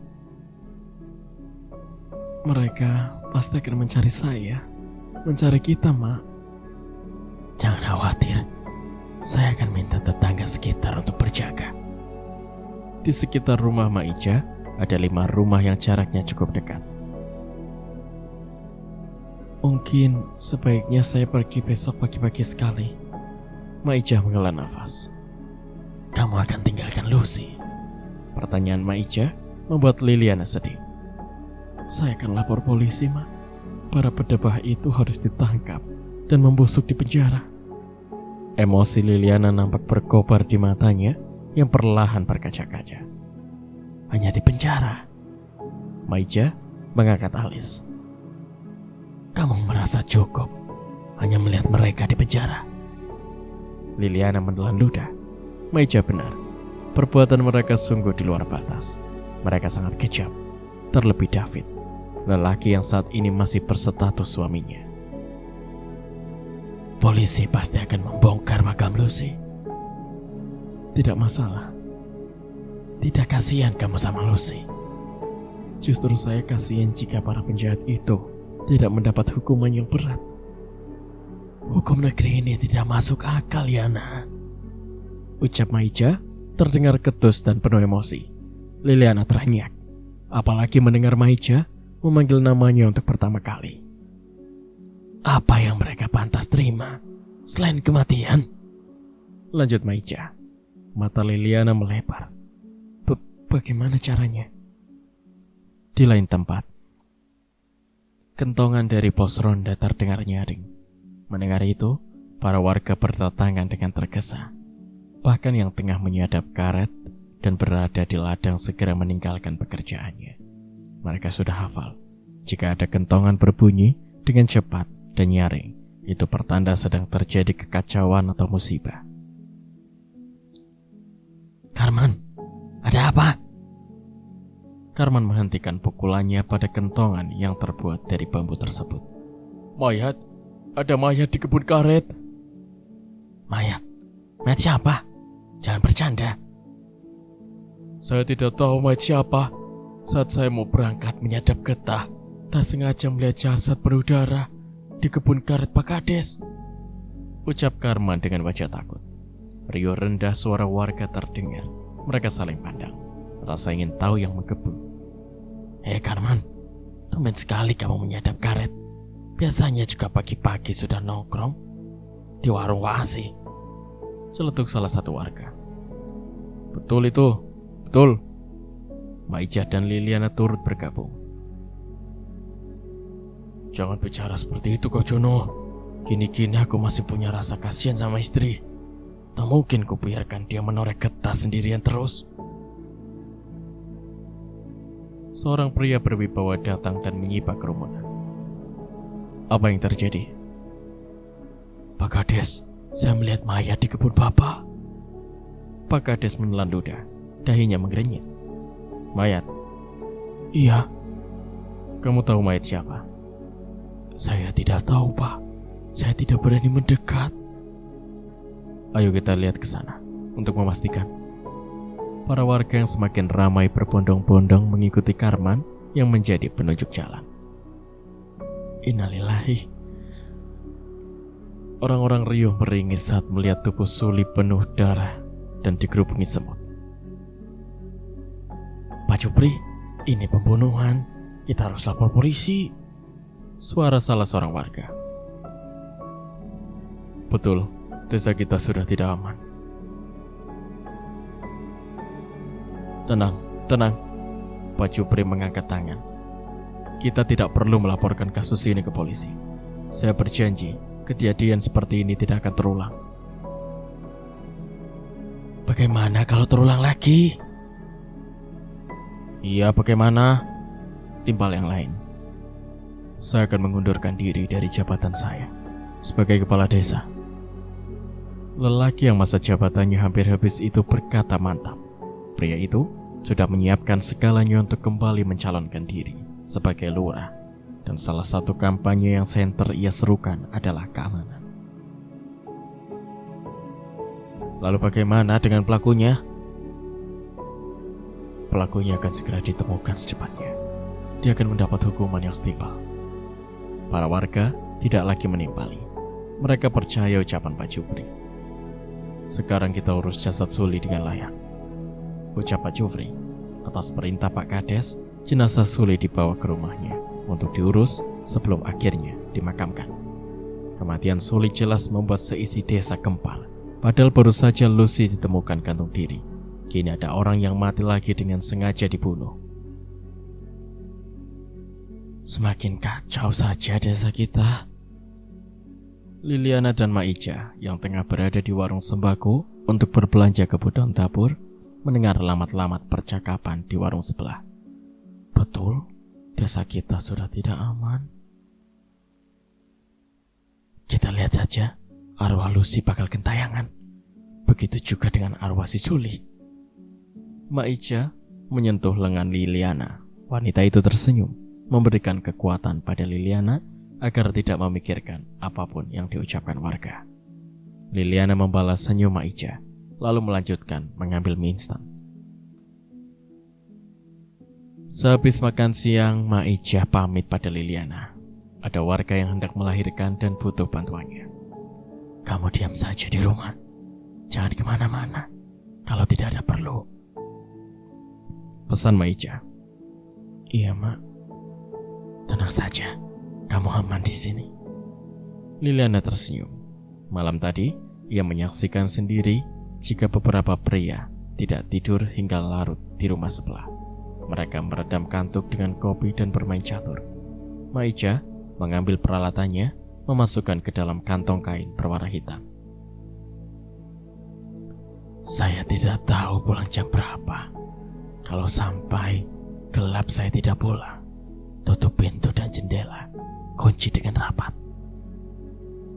Mereka pasti akan mencari saya, mencari kita, Mak. Jangan khawatir, saya akan minta tetangga sekitar untuk berjaga. Di sekitar rumah Maija ada 5 rumah yang jaraknya cukup dekat. Mungkin sebaiknya saya pergi besok pagi-pagi sekali. Maija menghela nafas. Kamu akan tinggalkan Lucy? Pertanyaan Maija membuat Liliana sedih. Saya akan lapor polisi, Ma. Para pedebah itu harus ditangkap dan membusuk di penjara. Emosi Liliana nampak berkobar di matanya yang perlahan berkaca-kaca. Hanya di penjara? Maija mengangkat alis. Kamu merasa cukup hanya melihat mereka di penjara? Liliana menelan ludah. Maija benar. Perbuatan mereka sungguh di luar batas. Mereka sangat kejam. Terlebih David, lelaki yang saat ini masih berstatus suaminya. Polisi pasti akan membongkar makam Lucy. Tidak masalah. Tidak kasihan kamu sama Lucy? Justru saya kasihan jika para penjahat itu tidak mendapat hukuman yang berat. Hukum negeri ini tidak masuk akal, Yana. Ucap Maija terdengar ketus dan penuh emosi. Liliana teranyak. Apalagi mendengar Maija memanggil namanya untuk pertama kali. Apa yang mereka pantas terima selain kematian? Lanjut Maija. Mata Liliana melebar. Bagaimana caranya? Di lain tempat, kentongan dari pos ronda terdengar nyaring. Mendengar itu, para warga berdatangan dengan tergesa. Bahkan yang tengah menyadap karet dan berada di ladang segera meninggalkan pekerjaannya. Mereka sudah hafal, jika ada kentongan berbunyi dengan cepat dan nyaring, itu pertanda sedang terjadi kekacauan atau musibah. Karman, ada apa? Karman menghentikan pukulannya pada kentongan yang terbuat dari bambu tersebut. Mayat, ada mayat di kebun karet. Mayat? Mayat siapa? Jangan bercanda. Saya tidak tahu mayat siapa. Saat saya mau berangkat menyadap getah, tak sengaja melihat jasad penuh darah di kebun karet Pak Kades. Ucap Karman dengan wajah takut. Riuh rendah suara warga terdengar. Mereka saling pandang. Rasa ingin tahu yang menggebu. Karman, tumben sekali kamu menyadap karet. Biasanya juga pagi-pagi sudah nongkrong di warung wasi. Celetuk salah satu warga. Betul itu, betul. Maija dan Liliana turut bergabung. Jangan bicara seperti itu kau Jono. Gini-gini aku masih punya rasa kasihan sama istri. Tak mungkin kubiarkan dia menoreh getah sendirian terus. Seorang pria berwibawa datang dan menyibak kerumunan. Apa yang terjadi? Pak Kades, saya melihat mayat di kebun Bapak. Pak Kades menelan ludah, dahinya menggerenyit. Mayat? Iya. Kamu tahu mayat siapa? Saya tidak tahu, Pak. Saya tidak berani mendekat. Ayo kita lihat ke sana untuk memastikan. Para warga yang semakin ramai berbondong-bondong mengikuti Karman yang menjadi penunjuk jalan. Innalillahi. Orang-orang riuh meringis saat melihat tubuh Suli penuh darah dan digerubungi semut. Pak Jupri, ini pembunuhan. Kita harus lapor polisi. Suara salah seorang warga. Betul, desa kita sudah tidak aman. Tenang. Pak Jupri mengangkat tangan. Kita tidak perlu melaporkan kasus ini ke polisi. Saya berjanji, kejadian seperti ini tidak akan terulang. Bagaimana kalau terulang lagi? Iya, bagaimana? Timpal yang lain. Saya akan mengundurkan diri dari jabatan saya sebagai kepala desa. Lelaki yang masa jabatannya hampir habis itu berkata mantap. Pria itu sudah menyiapkan segalanya untuk kembali mencalonkan diri sebagai lurah, dan salah satu kampanye yang senter ia serukan adalah keamanan. Lalu bagaimana dengan pelakunya? Pelakunya akan segera ditemukan secepatnya. dia akan mendapat hukuman yang setimpal. Para warga tidak lagi menimpali. Mereka percaya ucapan Pak Jufri. Sekarang kita urus jasad Suli dengan layak, ucap Pak Jufri. Atas perintah Pak Kades, jenazah Suli dibawa ke rumahnya untuk diurus sebelum akhirnya dimakamkan. Kematian Suli jelas membuat seisi desa gempar. Padahal baru saja Lucy ditemukan gantung diri. Kini ada orang yang mati lagi dengan sengaja dibunuh. Semakin kacau saja desa kita. Liliana dan Maija yang tengah berada di warung sembako untuk berbelanja kebutuhan dapur mendengar lamat-lamat percakapan di warung sebelah. Betul, desa kita sudah tidak aman. Kita lihat saja, arwah Lucy bakal gentayangan. Begitu juga dengan arwah si Suli. Maija menyentuh lengan Liliana. Wanita itu tersenyum, memberikan kekuatan pada Liliana agar tidak memikirkan apapun yang diucapkan warga. Liliana membalas senyum Maija, lalu melanjutkan mengambil mie instan. Sehabis makan siang, Maija pamit pada Liliana. Ada warga yang hendak melahirkan dan butuh bantuannya. Kamu diam saja di rumah. Jangan kemana-mana kalau tidak ada perlu, pesan Maija. Iya, Mak. Tenang saja, kamu aman di sini. Liliana tersenyum. Malam tadi, ia menyaksikan sendiri jika beberapa pria tidak tidur hingga larut di rumah sebelah. Mereka meredam kantuk dengan kopi dan bermain catur. Maija mengambil peralatannya, memasukkan ke dalam kantong kain berwarna hitam. Saya tidak tahu pulang jam berapa. Kalau sampai gelap saya tidak pulang. Tutup pintu dan jendela, kunci dengan rapat.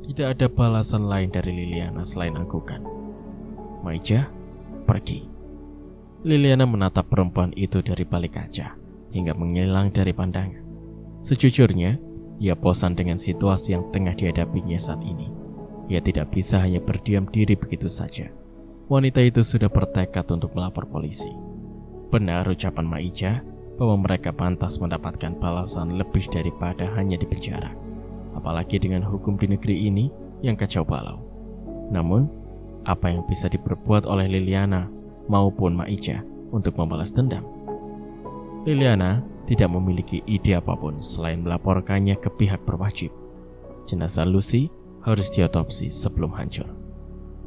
Tidak ada balasan lain dari Liliana selain anggukan. Maija pergi. Liliana menatap perempuan itu dari balik kaca hingga menghilang dari pandangan. Sejujurnya, ia bosan dengan situasi yang tengah dihadapinya saat ini. Ia tidak bisa hanya berdiam diri begitu saja. Wanita itu sudah bertekad untuk melapor polisi. Benar ucapan Maija bahwa mereka pantas mendapatkan balasan lebih daripada hanya di penjara. Apalagi dengan hukum di negeri ini yang kacau balau. Namun, apa yang bisa diperbuat oleh Liliana maupun Maija untuk membalas dendam? Liliana tidak memiliki ide apapun selain melaporkannya ke pihak berwajib. Jenazah Lucy harus diotopsi sebelum hancur.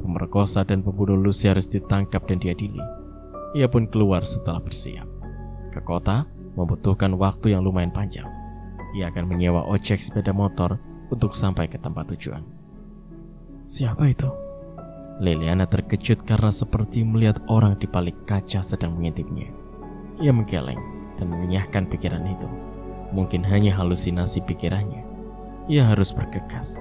Pemerkosa dan pembunuh Lucy harus ditangkap dan diadili. Ia pun keluar setelah bersiap. Ke kota membutuhkan waktu yang lumayan panjang. Ia akan menyewa ojek sepeda motor untuk sampai ke tempat tujuan. Siapa itu? Liliana terkejut karena seperti melihat orang di balik kaca sedang mengintipnya. Ia menggeleng dan mengenyahkan pikiran itu. Mungkin hanya halusinasi pikirannya. Ia harus bergegas.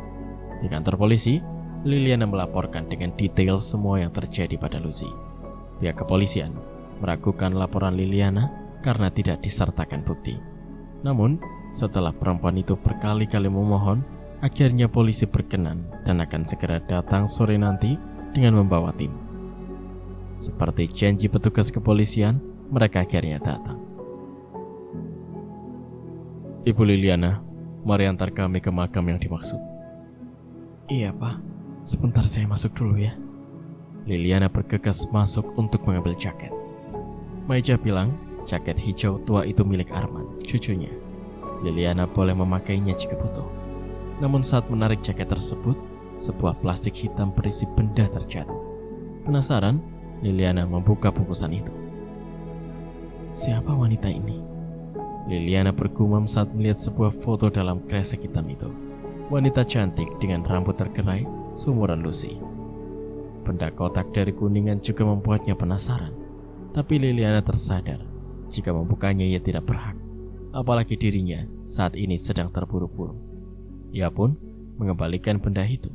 Di kantor polisi, Liliana melaporkan dengan detail semua yang terjadi pada Lucy. Pihak kepolisian meragukan laporan Liliana karena tidak disertakan bukti. Namun, setelah perempuan itu berkali-kali memohon, akhirnya polisi berkenan dan akan segera datang sore nanti dengan membawa tim. Seperti janji petugas kepolisian, mereka akhirnya datang. Ibu Liliana, mari antar kami ke makam yang dimaksud. Iya, Pak. Sebentar saya masuk dulu ya. Liliana bergegas masuk untuk mengambil jaket. Maija bilang jaket hijau tua itu milik Arman, cucunya. Liliana boleh memakainya jika butuh. Namun saat menarik jaket tersebut, sebuah plastik hitam berisi benda terjatuh. Penasaran, Liliana membuka bungkusan itu. Siapa wanita ini? Liliana bergumam saat melihat sebuah foto dalam kresek hitam itu. Wanita cantik dengan rambut tergerai, seumuran Lucy. Benda kotak dari Kuningan juga membuatnya penasaran. Tapi Liliana tersadar, jika membukanya ia tidak berhak. Apalagi dirinya saat ini sedang terburu-buru. Ia pun mengembalikan benda itu,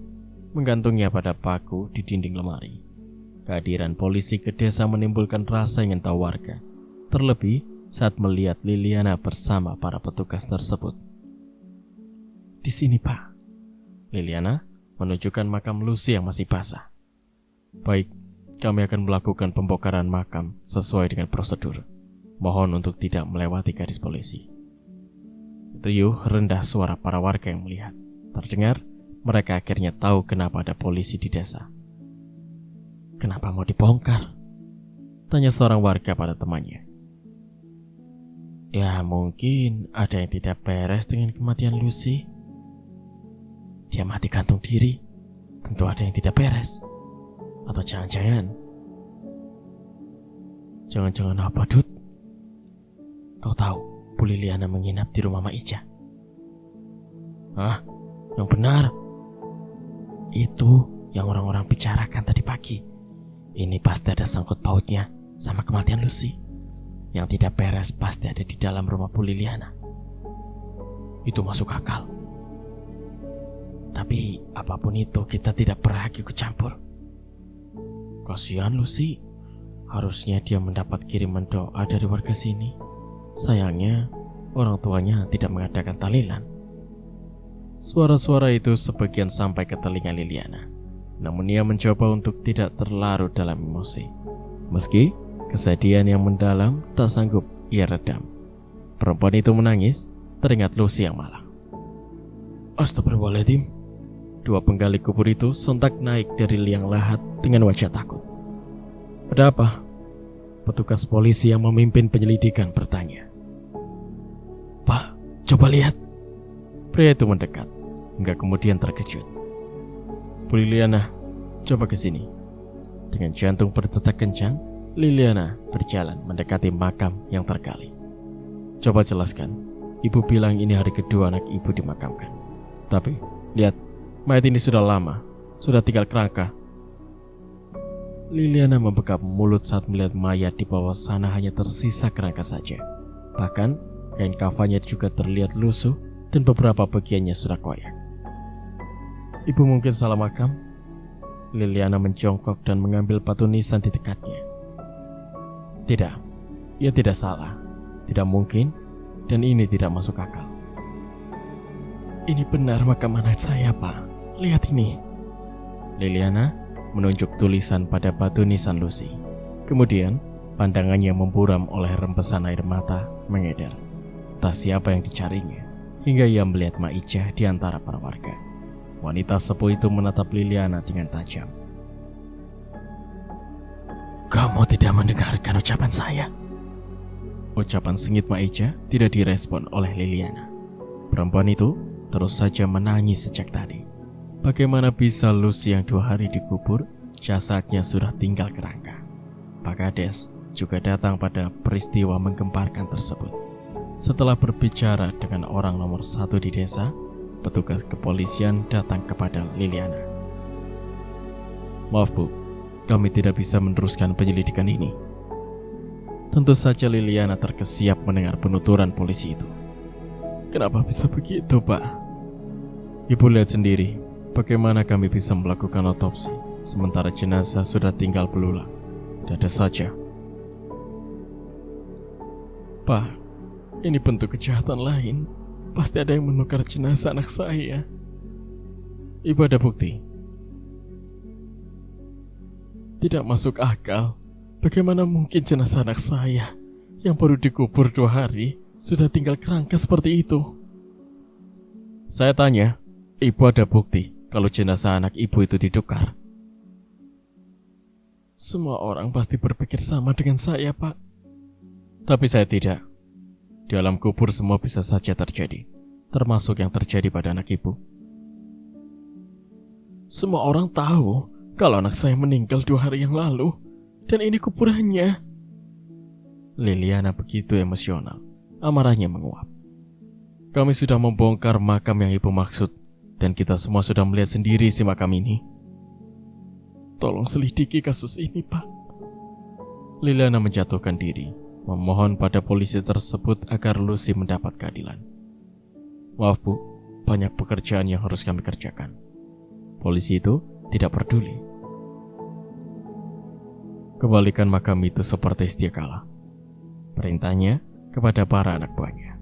menggantungnya pada paku di dinding lemari. Kehadiran polisi ke desa menimbulkan rasa ingin tahu warga. Terlebih saat melihat Liliana bersama para petugas tersebut. Di sini, Pak. Liliana menunjukkan makam Lucy yang masih basah. Baik, kami akan melakukan pembongkaran makam sesuai dengan prosedur. Mohon untuk tidak melewati garis polisi. Riuh rendah suara para warga yang melihat. Terdengar, mereka akhirnya tahu kenapa ada polisi di desa. Kenapa mau dibongkar? Tanya seorang warga pada temannya. Ya mungkin ada yang tidak beres dengan kematian Lucy. Dia mati gantung diri. Tentu ada yang tidak beres. Atau jangan-jangan apa, Dut? Kau tahu Bu Liliana menginap di rumah Mak Ica? Hah? Yang benar? Itu yang orang-orang bicarakan tadi pagi. Ini pasti ada sangkut pautnya sama kematian Lucy. Yang tidak beres pasti ada di dalam rumah Bu Liliana. Itu masuk akal. Tapi apapun itu kita tidak berhak ikut campur. Kasihan Lucy. Harusnya dia mendapat kiriman doa dari warga sini. Sayangnya orang tuanya tidak mengadakan tahlilan. Suara-suara itu sebagian sampai ke telinga Liliana. Namun ia mencoba untuk tidak terlarut dalam emosi. Meski kesedihan yang mendalam tak sanggup ia redam. Perempuan itu menangis, teringat Lucy yang malang. Astagfirullahaladzim. Dua penggali kubur itu sontak naik dari liang lahat dengan wajah takut. Ada apa? Petugas polisi yang memimpin penyelidikan bertanya. Pak, coba lihat. Pria itu mendekat, hingga kemudian terkejut. Bu Liliana, coba ke sini. Dengan jantung berdetak kencang, Liliana berjalan mendekati makam yang tergali. Coba jelaskan, ibu bilang ini hari kedua anak ibu dimakamkan. Tapi, lihat, mayat ini sudah lama, sudah tinggal kerangka. Liliana membekap mulut saat melihat mayat di bawah sana hanya tersisa kerangka saja. Bahkan, kain kafannya juga terlihat lusuh dan beberapa bagiannya sudah koyak. Ibu mungkin salah makam? Liliana menjongkok dan mengambil batu nisan di dekatnya. Tidak, ia tidak salah. Tidak mungkin, dan ini tidak masuk akal. Ini benar makam anak saya, Pak. Lihat ini. Liliana menunjuk tulisan pada batu nisan Lucy. Kemudian, pandangannya memburam oleh rembesan air mata mengedar. Tak siapa yang dicarinya, hingga ia melihat Mak Ica di antara para warga. Wanita sepuh itu menatap Liliana dengan tajam. Kamu tidak mendengarkan ucapan saya? Ucapan sengit Mak Ica tidak direspon oleh Liliana. Perempuan itu terus saja menangis sejak tadi. Bagaimana bisa Lucy yang 2 hari dikubur, jasadnya sudah tinggal kerangka. Pak Kades juga datang pada peristiwa menggemparkan tersebut. Setelah berbicara dengan orang nomor 1 di desa, petugas kepolisian datang kepada Liliana. Maaf Bu, kami tidak bisa meneruskan penyelidikan ini. Tentu saja Liliana terkesiap mendengar penuturan polisi itu. Kenapa bisa begitu, Pak? Ibu lihat sendiri, bagaimana kami bisa melakukan otopsi sementara jenazah sudah tinggal belulang. Dada saja. Pak, ini bentuk kejahatan lain. Pasti ada yang menukar jenazah anak saya. Ibu ada bukti? Tidak masuk akal. Bagaimana mungkin jenazah anak saya yang baru dikubur 2 hari sudah tinggal kerangka seperti itu? Saya tanya, ibu ada bukti kalau jenazah anak ibu itu ditukar? Semua orang pasti berpikir sama dengan saya, Pak. Tapi saya tidak. Di alam kubur semua bisa saja terjadi, termasuk yang terjadi pada anak ibu. Semua orang tahu kalau anak saya meninggal 2 hari yang lalu, dan ini kuburannya. Liliana begitu emosional, amarahnya menguap. Kami sudah membongkar makam yang ibu maksud, dan kita semua sudah melihat sendiri si makam ini. Tolong selidiki kasus ini, Pak. Liliana menjatuhkan diri, memohon pada polisi tersebut agar Lucy mendapat keadilan. Maaf Bu, banyak pekerjaan yang harus kami kerjakan. Polisi itu tidak peduli. Kembalikan makam itu seperti sedia kala, perintahnya kepada para anak buahnya.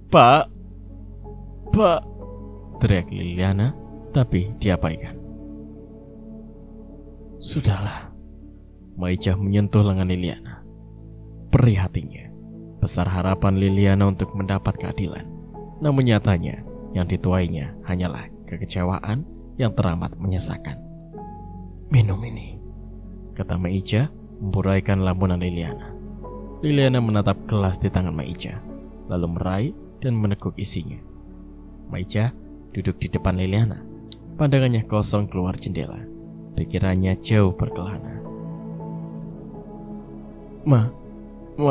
Pak, teriak Liliana, tapi diabaikan. Sudahlah. Maijah menyentuh lengan Liliana. Perih hatinya. Besar harapan Liliana untuk mendapat keadilan. Namun nyatanya yang dituainya hanyalah kekecewaan yang teramat menyesakan. Minum ini, kata Maija memuraikan lamunan Liliana. Liliana menatap gelas di tangan Maija, lalu meraih dan meneguk isinya. Maija duduk di depan Liliana. Pandangannya kosong keluar jendela. Pikirannya jauh berkelana. Ma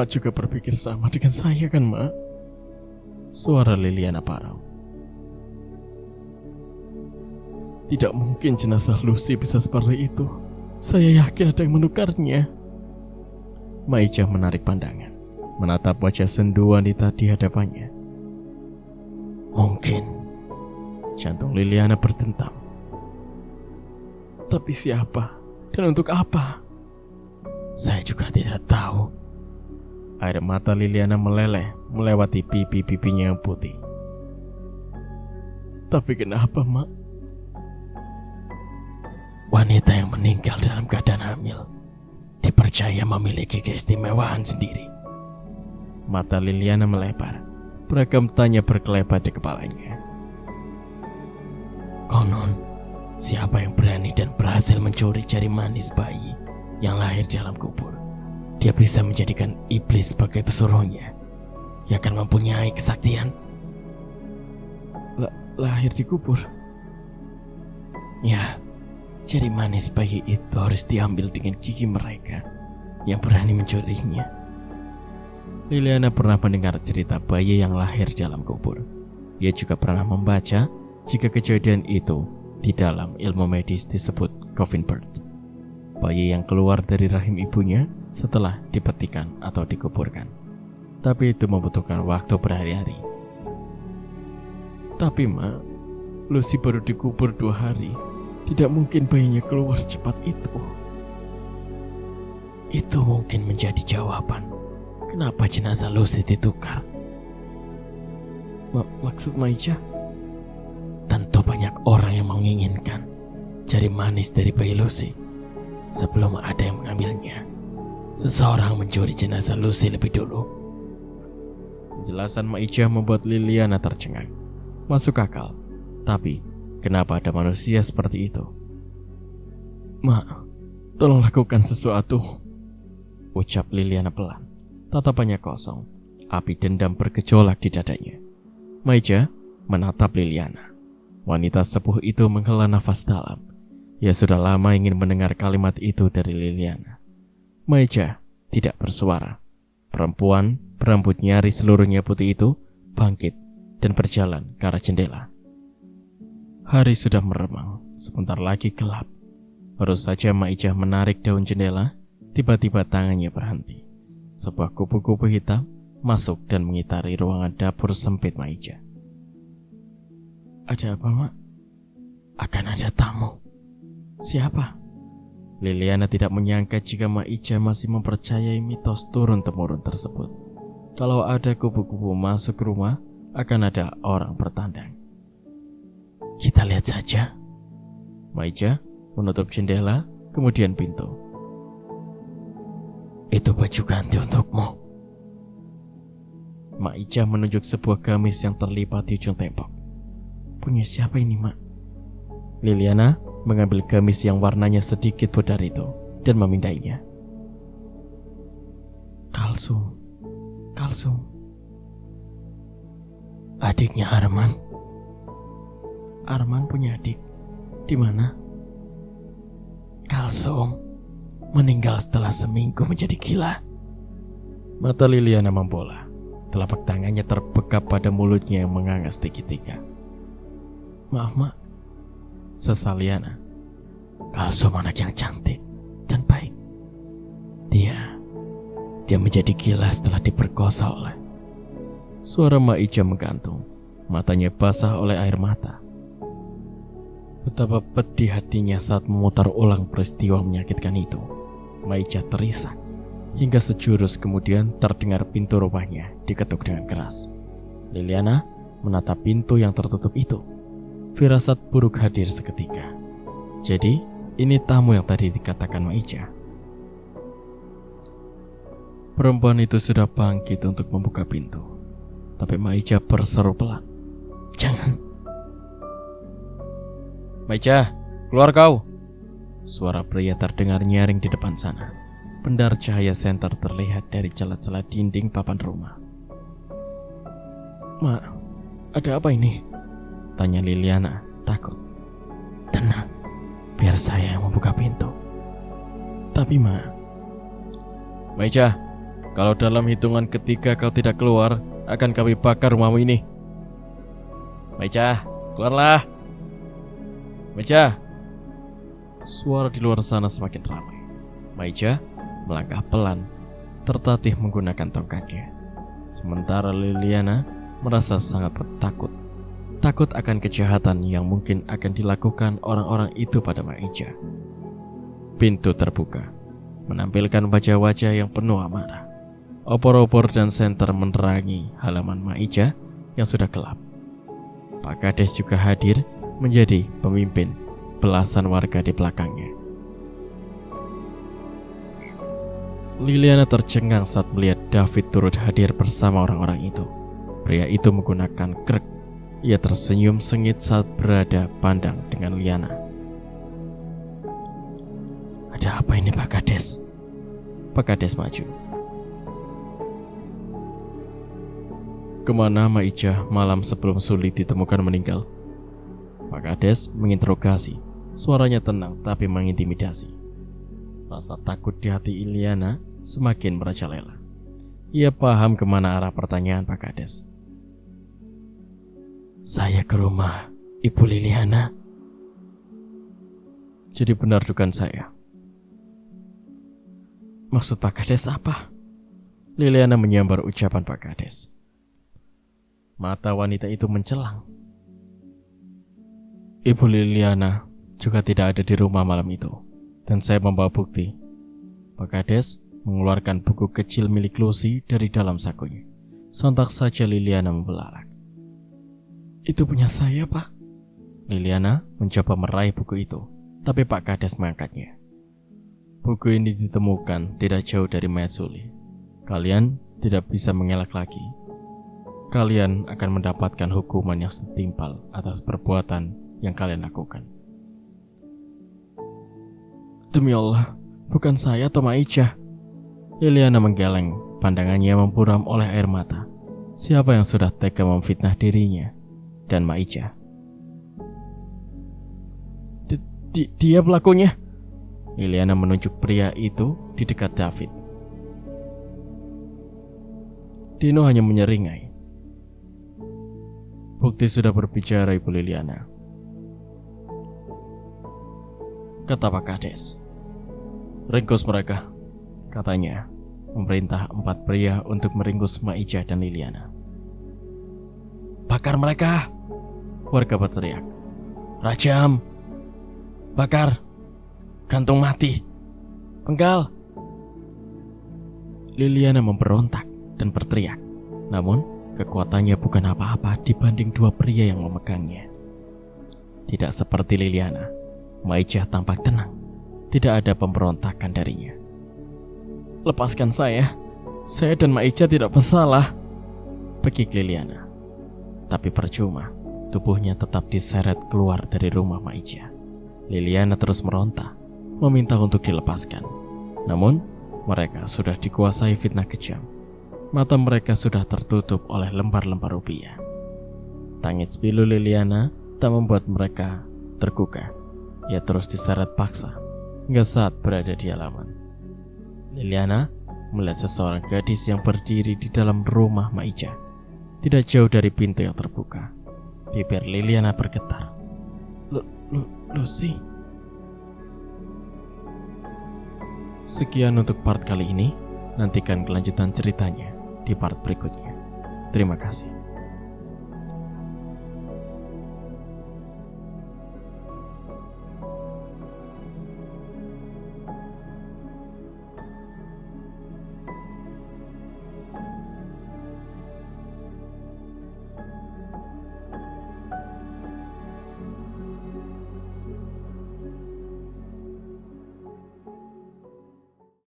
juga berpikir sama dengan saya kan, Ma? Suara Liliana parau. Tidak mungkin jenazah Lucy bisa seperti itu. Saya yakin ada yang menukarnya. Maija menarik pandangan, menatap wajah sendu wanita di hadapannya. Mungkin. Jantung Liliana berdentam. Tapi siapa? Dan untuk apa? Saya juga tidak tahu. Air mata Liliana meleleh melewati pipi-pipinya yang putih. Tapi kenapa, Mak? Wanita yang meninggal dalam keadaan hamil dipercaya memiliki keistimewaan sendiri. Mata Liliana melebar. Beragam tanya berkelebat di kepalanya. Konon, siapa yang berani dan berhasil mencuri jari manis bayi yang lahir dalam kubur, dia bisa menjadikan iblis sebagai pesuruhnya. Ia akan mempunyai kesaktian. Lahir di kubur? Ya, jari manis bayi itu harus diambil dengan gigi mereka yang berani mencurinya. Liliana pernah mendengar cerita bayi yang lahir dalam kubur. Ia juga pernah membaca jika kejadian itu di dalam ilmu medis disebut coffin birth. Bayi yang keluar dari rahim ibunya setelah dipetikan atau dikuburkan. Tapi itu membutuhkan waktu berhari-hari. Tapi Ma, Lucy baru dikubur 2 hari. Tidak mungkin bayinya keluar secepat itu. Itu mungkin menjadi jawaban kenapa jenazah Lucy ditukar. Maksud Maija? Tentu banyak orang yang menginginkan jari manis dari bayi Lucy. Sebelum ada yang mengambilnya, seseorang mencuri jenazah Lucy lebih dulu. Penjelasan Maija membuat Liliana tercengang. Masuk akal. Tapi kenapa ada manusia seperti itu? Ma, tolong lakukan sesuatu, ucap Liliana pelan. Tatapannya kosong. Api dendam bergejolak di dadanya. Maija menatap Liliana. Wanita sepuh itu menghela nafas dalam. Ia sudah lama ingin mendengar kalimat itu dari Liliana. Maija tidak bersuara. Perempuan berambut nyaris seluruhnya putih itu bangkit dan berjalan ke arah jendela. Hari sudah meremang, sebentar lagi gelap. Baru saja Maija menarik daun jendela, tiba-tiba tangannya berhenti. Sebuah kupu-kupu hitam masuk dan mengitari ruangan dapur sempit Maija. Ada apa, Mak? Akan ada tamu. Siapa? Liliana tidak menyangka jika Maija masih mempercayai mitos turun-temurun tersebut. Kalau ada kupu-kupu masuk ke rumah, akan ada orang bertandang. Kita lihat saja. Maija menutup jendela, kemudian pintu. Itu baju ganti untukmu. Maija menunjuk sebuah gamis yang terlipat di ujung tembok. Punya siapa ini, Mak? Liliana mengambil gamis yang warnanya sedikit pudar itu dan memindainya. Kalsum. Adiknya Arman. Arman punya adik? Di mana? Kalsum meninggal setelah seminggu menjadi gila. Mata Liliana membola. Telapak tangannya terbekap pada mulutnya yang menganga seketika. Maaf, Mak. Sesal Liana. Kalsum anak yang cantik dan baik. Dia menjadi gila setelah diperkosa oleh. Suara Maija menggantung. Matanya basah oleh air mata. Betapa pedih hatinya saat memutar ulang peristiwa menyakitkan itu. Maija terisak. Hingga sejurus kemudian terdengar pintu rumahnya diketuk dengan keras. Liliana menatap pintu yang tertutup itu. Firasat buruk hadir seketika. Jadi, ini tamu yang tadi dikatakan Maija. Perempuan itu sudah bangkit untuk membuka pintu, tapi Maija berseru pelan. Jangan. Maija, keluar kau! Suara pria terdengar nyaring di depan sana. Pendar cahaya senter terlihat dari celah-celah dinding papan rumah. Ma, ada apa ini? Tanya Liliana, takut. Tenang, biar saya yang membuka pintu. Tapi Maija, kalau dalam hitungan ketiga kau tidak keluar, akan kami bakar rumahmu ini. Maija, keluarlah. Maija. Suara di luar sana semakin ramai. Maija melangkah pelan, tertatih menggunakan tongkatnya. Sementara Liliana merasa sangat takut. Takut akan kejahatan yang mungkin akan dilakukan orang-orang itu pada Maija. Pintu terbuka, menampilkan wajah-wajah yang penuh amarah. Opor-opor dan senter menerangi halaman Maija yang sudah gelap. Pak Kades juga hadir menjadi pemimpin belasan warga di belakangnya. Liliana tercengang saat melihat David turut hadir bersama orang-orang itu. Pria itu menggunakan krek. Ia tersenyum sengit saat berada pandang dengan Liana. Ada apa ini Pak Kades? Pak Kades maju. Kemana Maija malam sebelum Sulit ditemukan meninggal? Pak Kades menginterogasi. Suaranya tenang tapi mengintimidasi. Rasa takut di hati Iliana semakin merajalela. Ia paham kemana arah pertanyaan Pak Kades. Saya ke rumah Ibu Liliana. Jadi benar dugaan saya. Maksud Pak Kades apa? Liliana menyambar ucapan Pak Kades. Mata wanita itu mencelang. Ibu Liliana juga tidak ada di rumah malam itu, dan saya membawa bukti. Pak Kades mengeluarkan buku kecil milik Lucy dari dalam sakunya. Sontak saja Liliana membelalak. Itu punya saya, Pak. Liliana mencoba meraih buku itu, tapi Pak Kades mengangkatnya. Buku ini ditemukan tidak jauh dari mayat Suli. Kalian tidak bisa mengelak lagi. Kalian akan mendapatkan hukuman yang setimpal atas perbuatan yang kalian lakukan. Demi Allah, bukan saya atau Maija. Liliana menggeleng, pandangannya memburam oleh air mata. Siapa yang sudah tega memfitnah dirinya dan Maija? Dia pelakunya. Liliana menunjuk pria itu di dekat David. Dino hanya menyeringai. Bukti sudah berbicara, Ibu Liliana, kata Pak Kades. Ringkus mereka, katanya, memerintah 4 pria untuk meringkus Maija dan Liliana. Bakar mereka, warga berteriak. Rajam, bakar, gantung mati, penggal. Liliana memberontak dan berteriak. Namun kekuatannya bukan apa-apa dibanding 2 pria yang memegangnya. Tidak seperti Liliana, Maija tampak tenang. Tidak ada pemberontakan darinya. Lepaskan saya dan Maija tidak bersalah, pekik Liliana. Tapi percuma, tubuhnya tetap diseret keluar dari rumah Maija. Liliana terus meronta, meminta untuk dilepaskan. Namun, mereka sudah dikuasai fitnah kejam. Mata mereka sudah tertutup oleh lembar-lembar rupiah. Tangis pilu Liliana tak membuat mereka tergugah. Ia terus diseret paksa hingga saat berada di halaman. Liliana melihat seseorang gadis yang berdiri di dalam rumah Maija, tidak jauh dari pintu yang terbuka. Bibir Liliana bergetar. Lucy. Sekian untuk part kali ini. Nantikan kelanjutan ceritanya di part berikutnya. Terima kasih.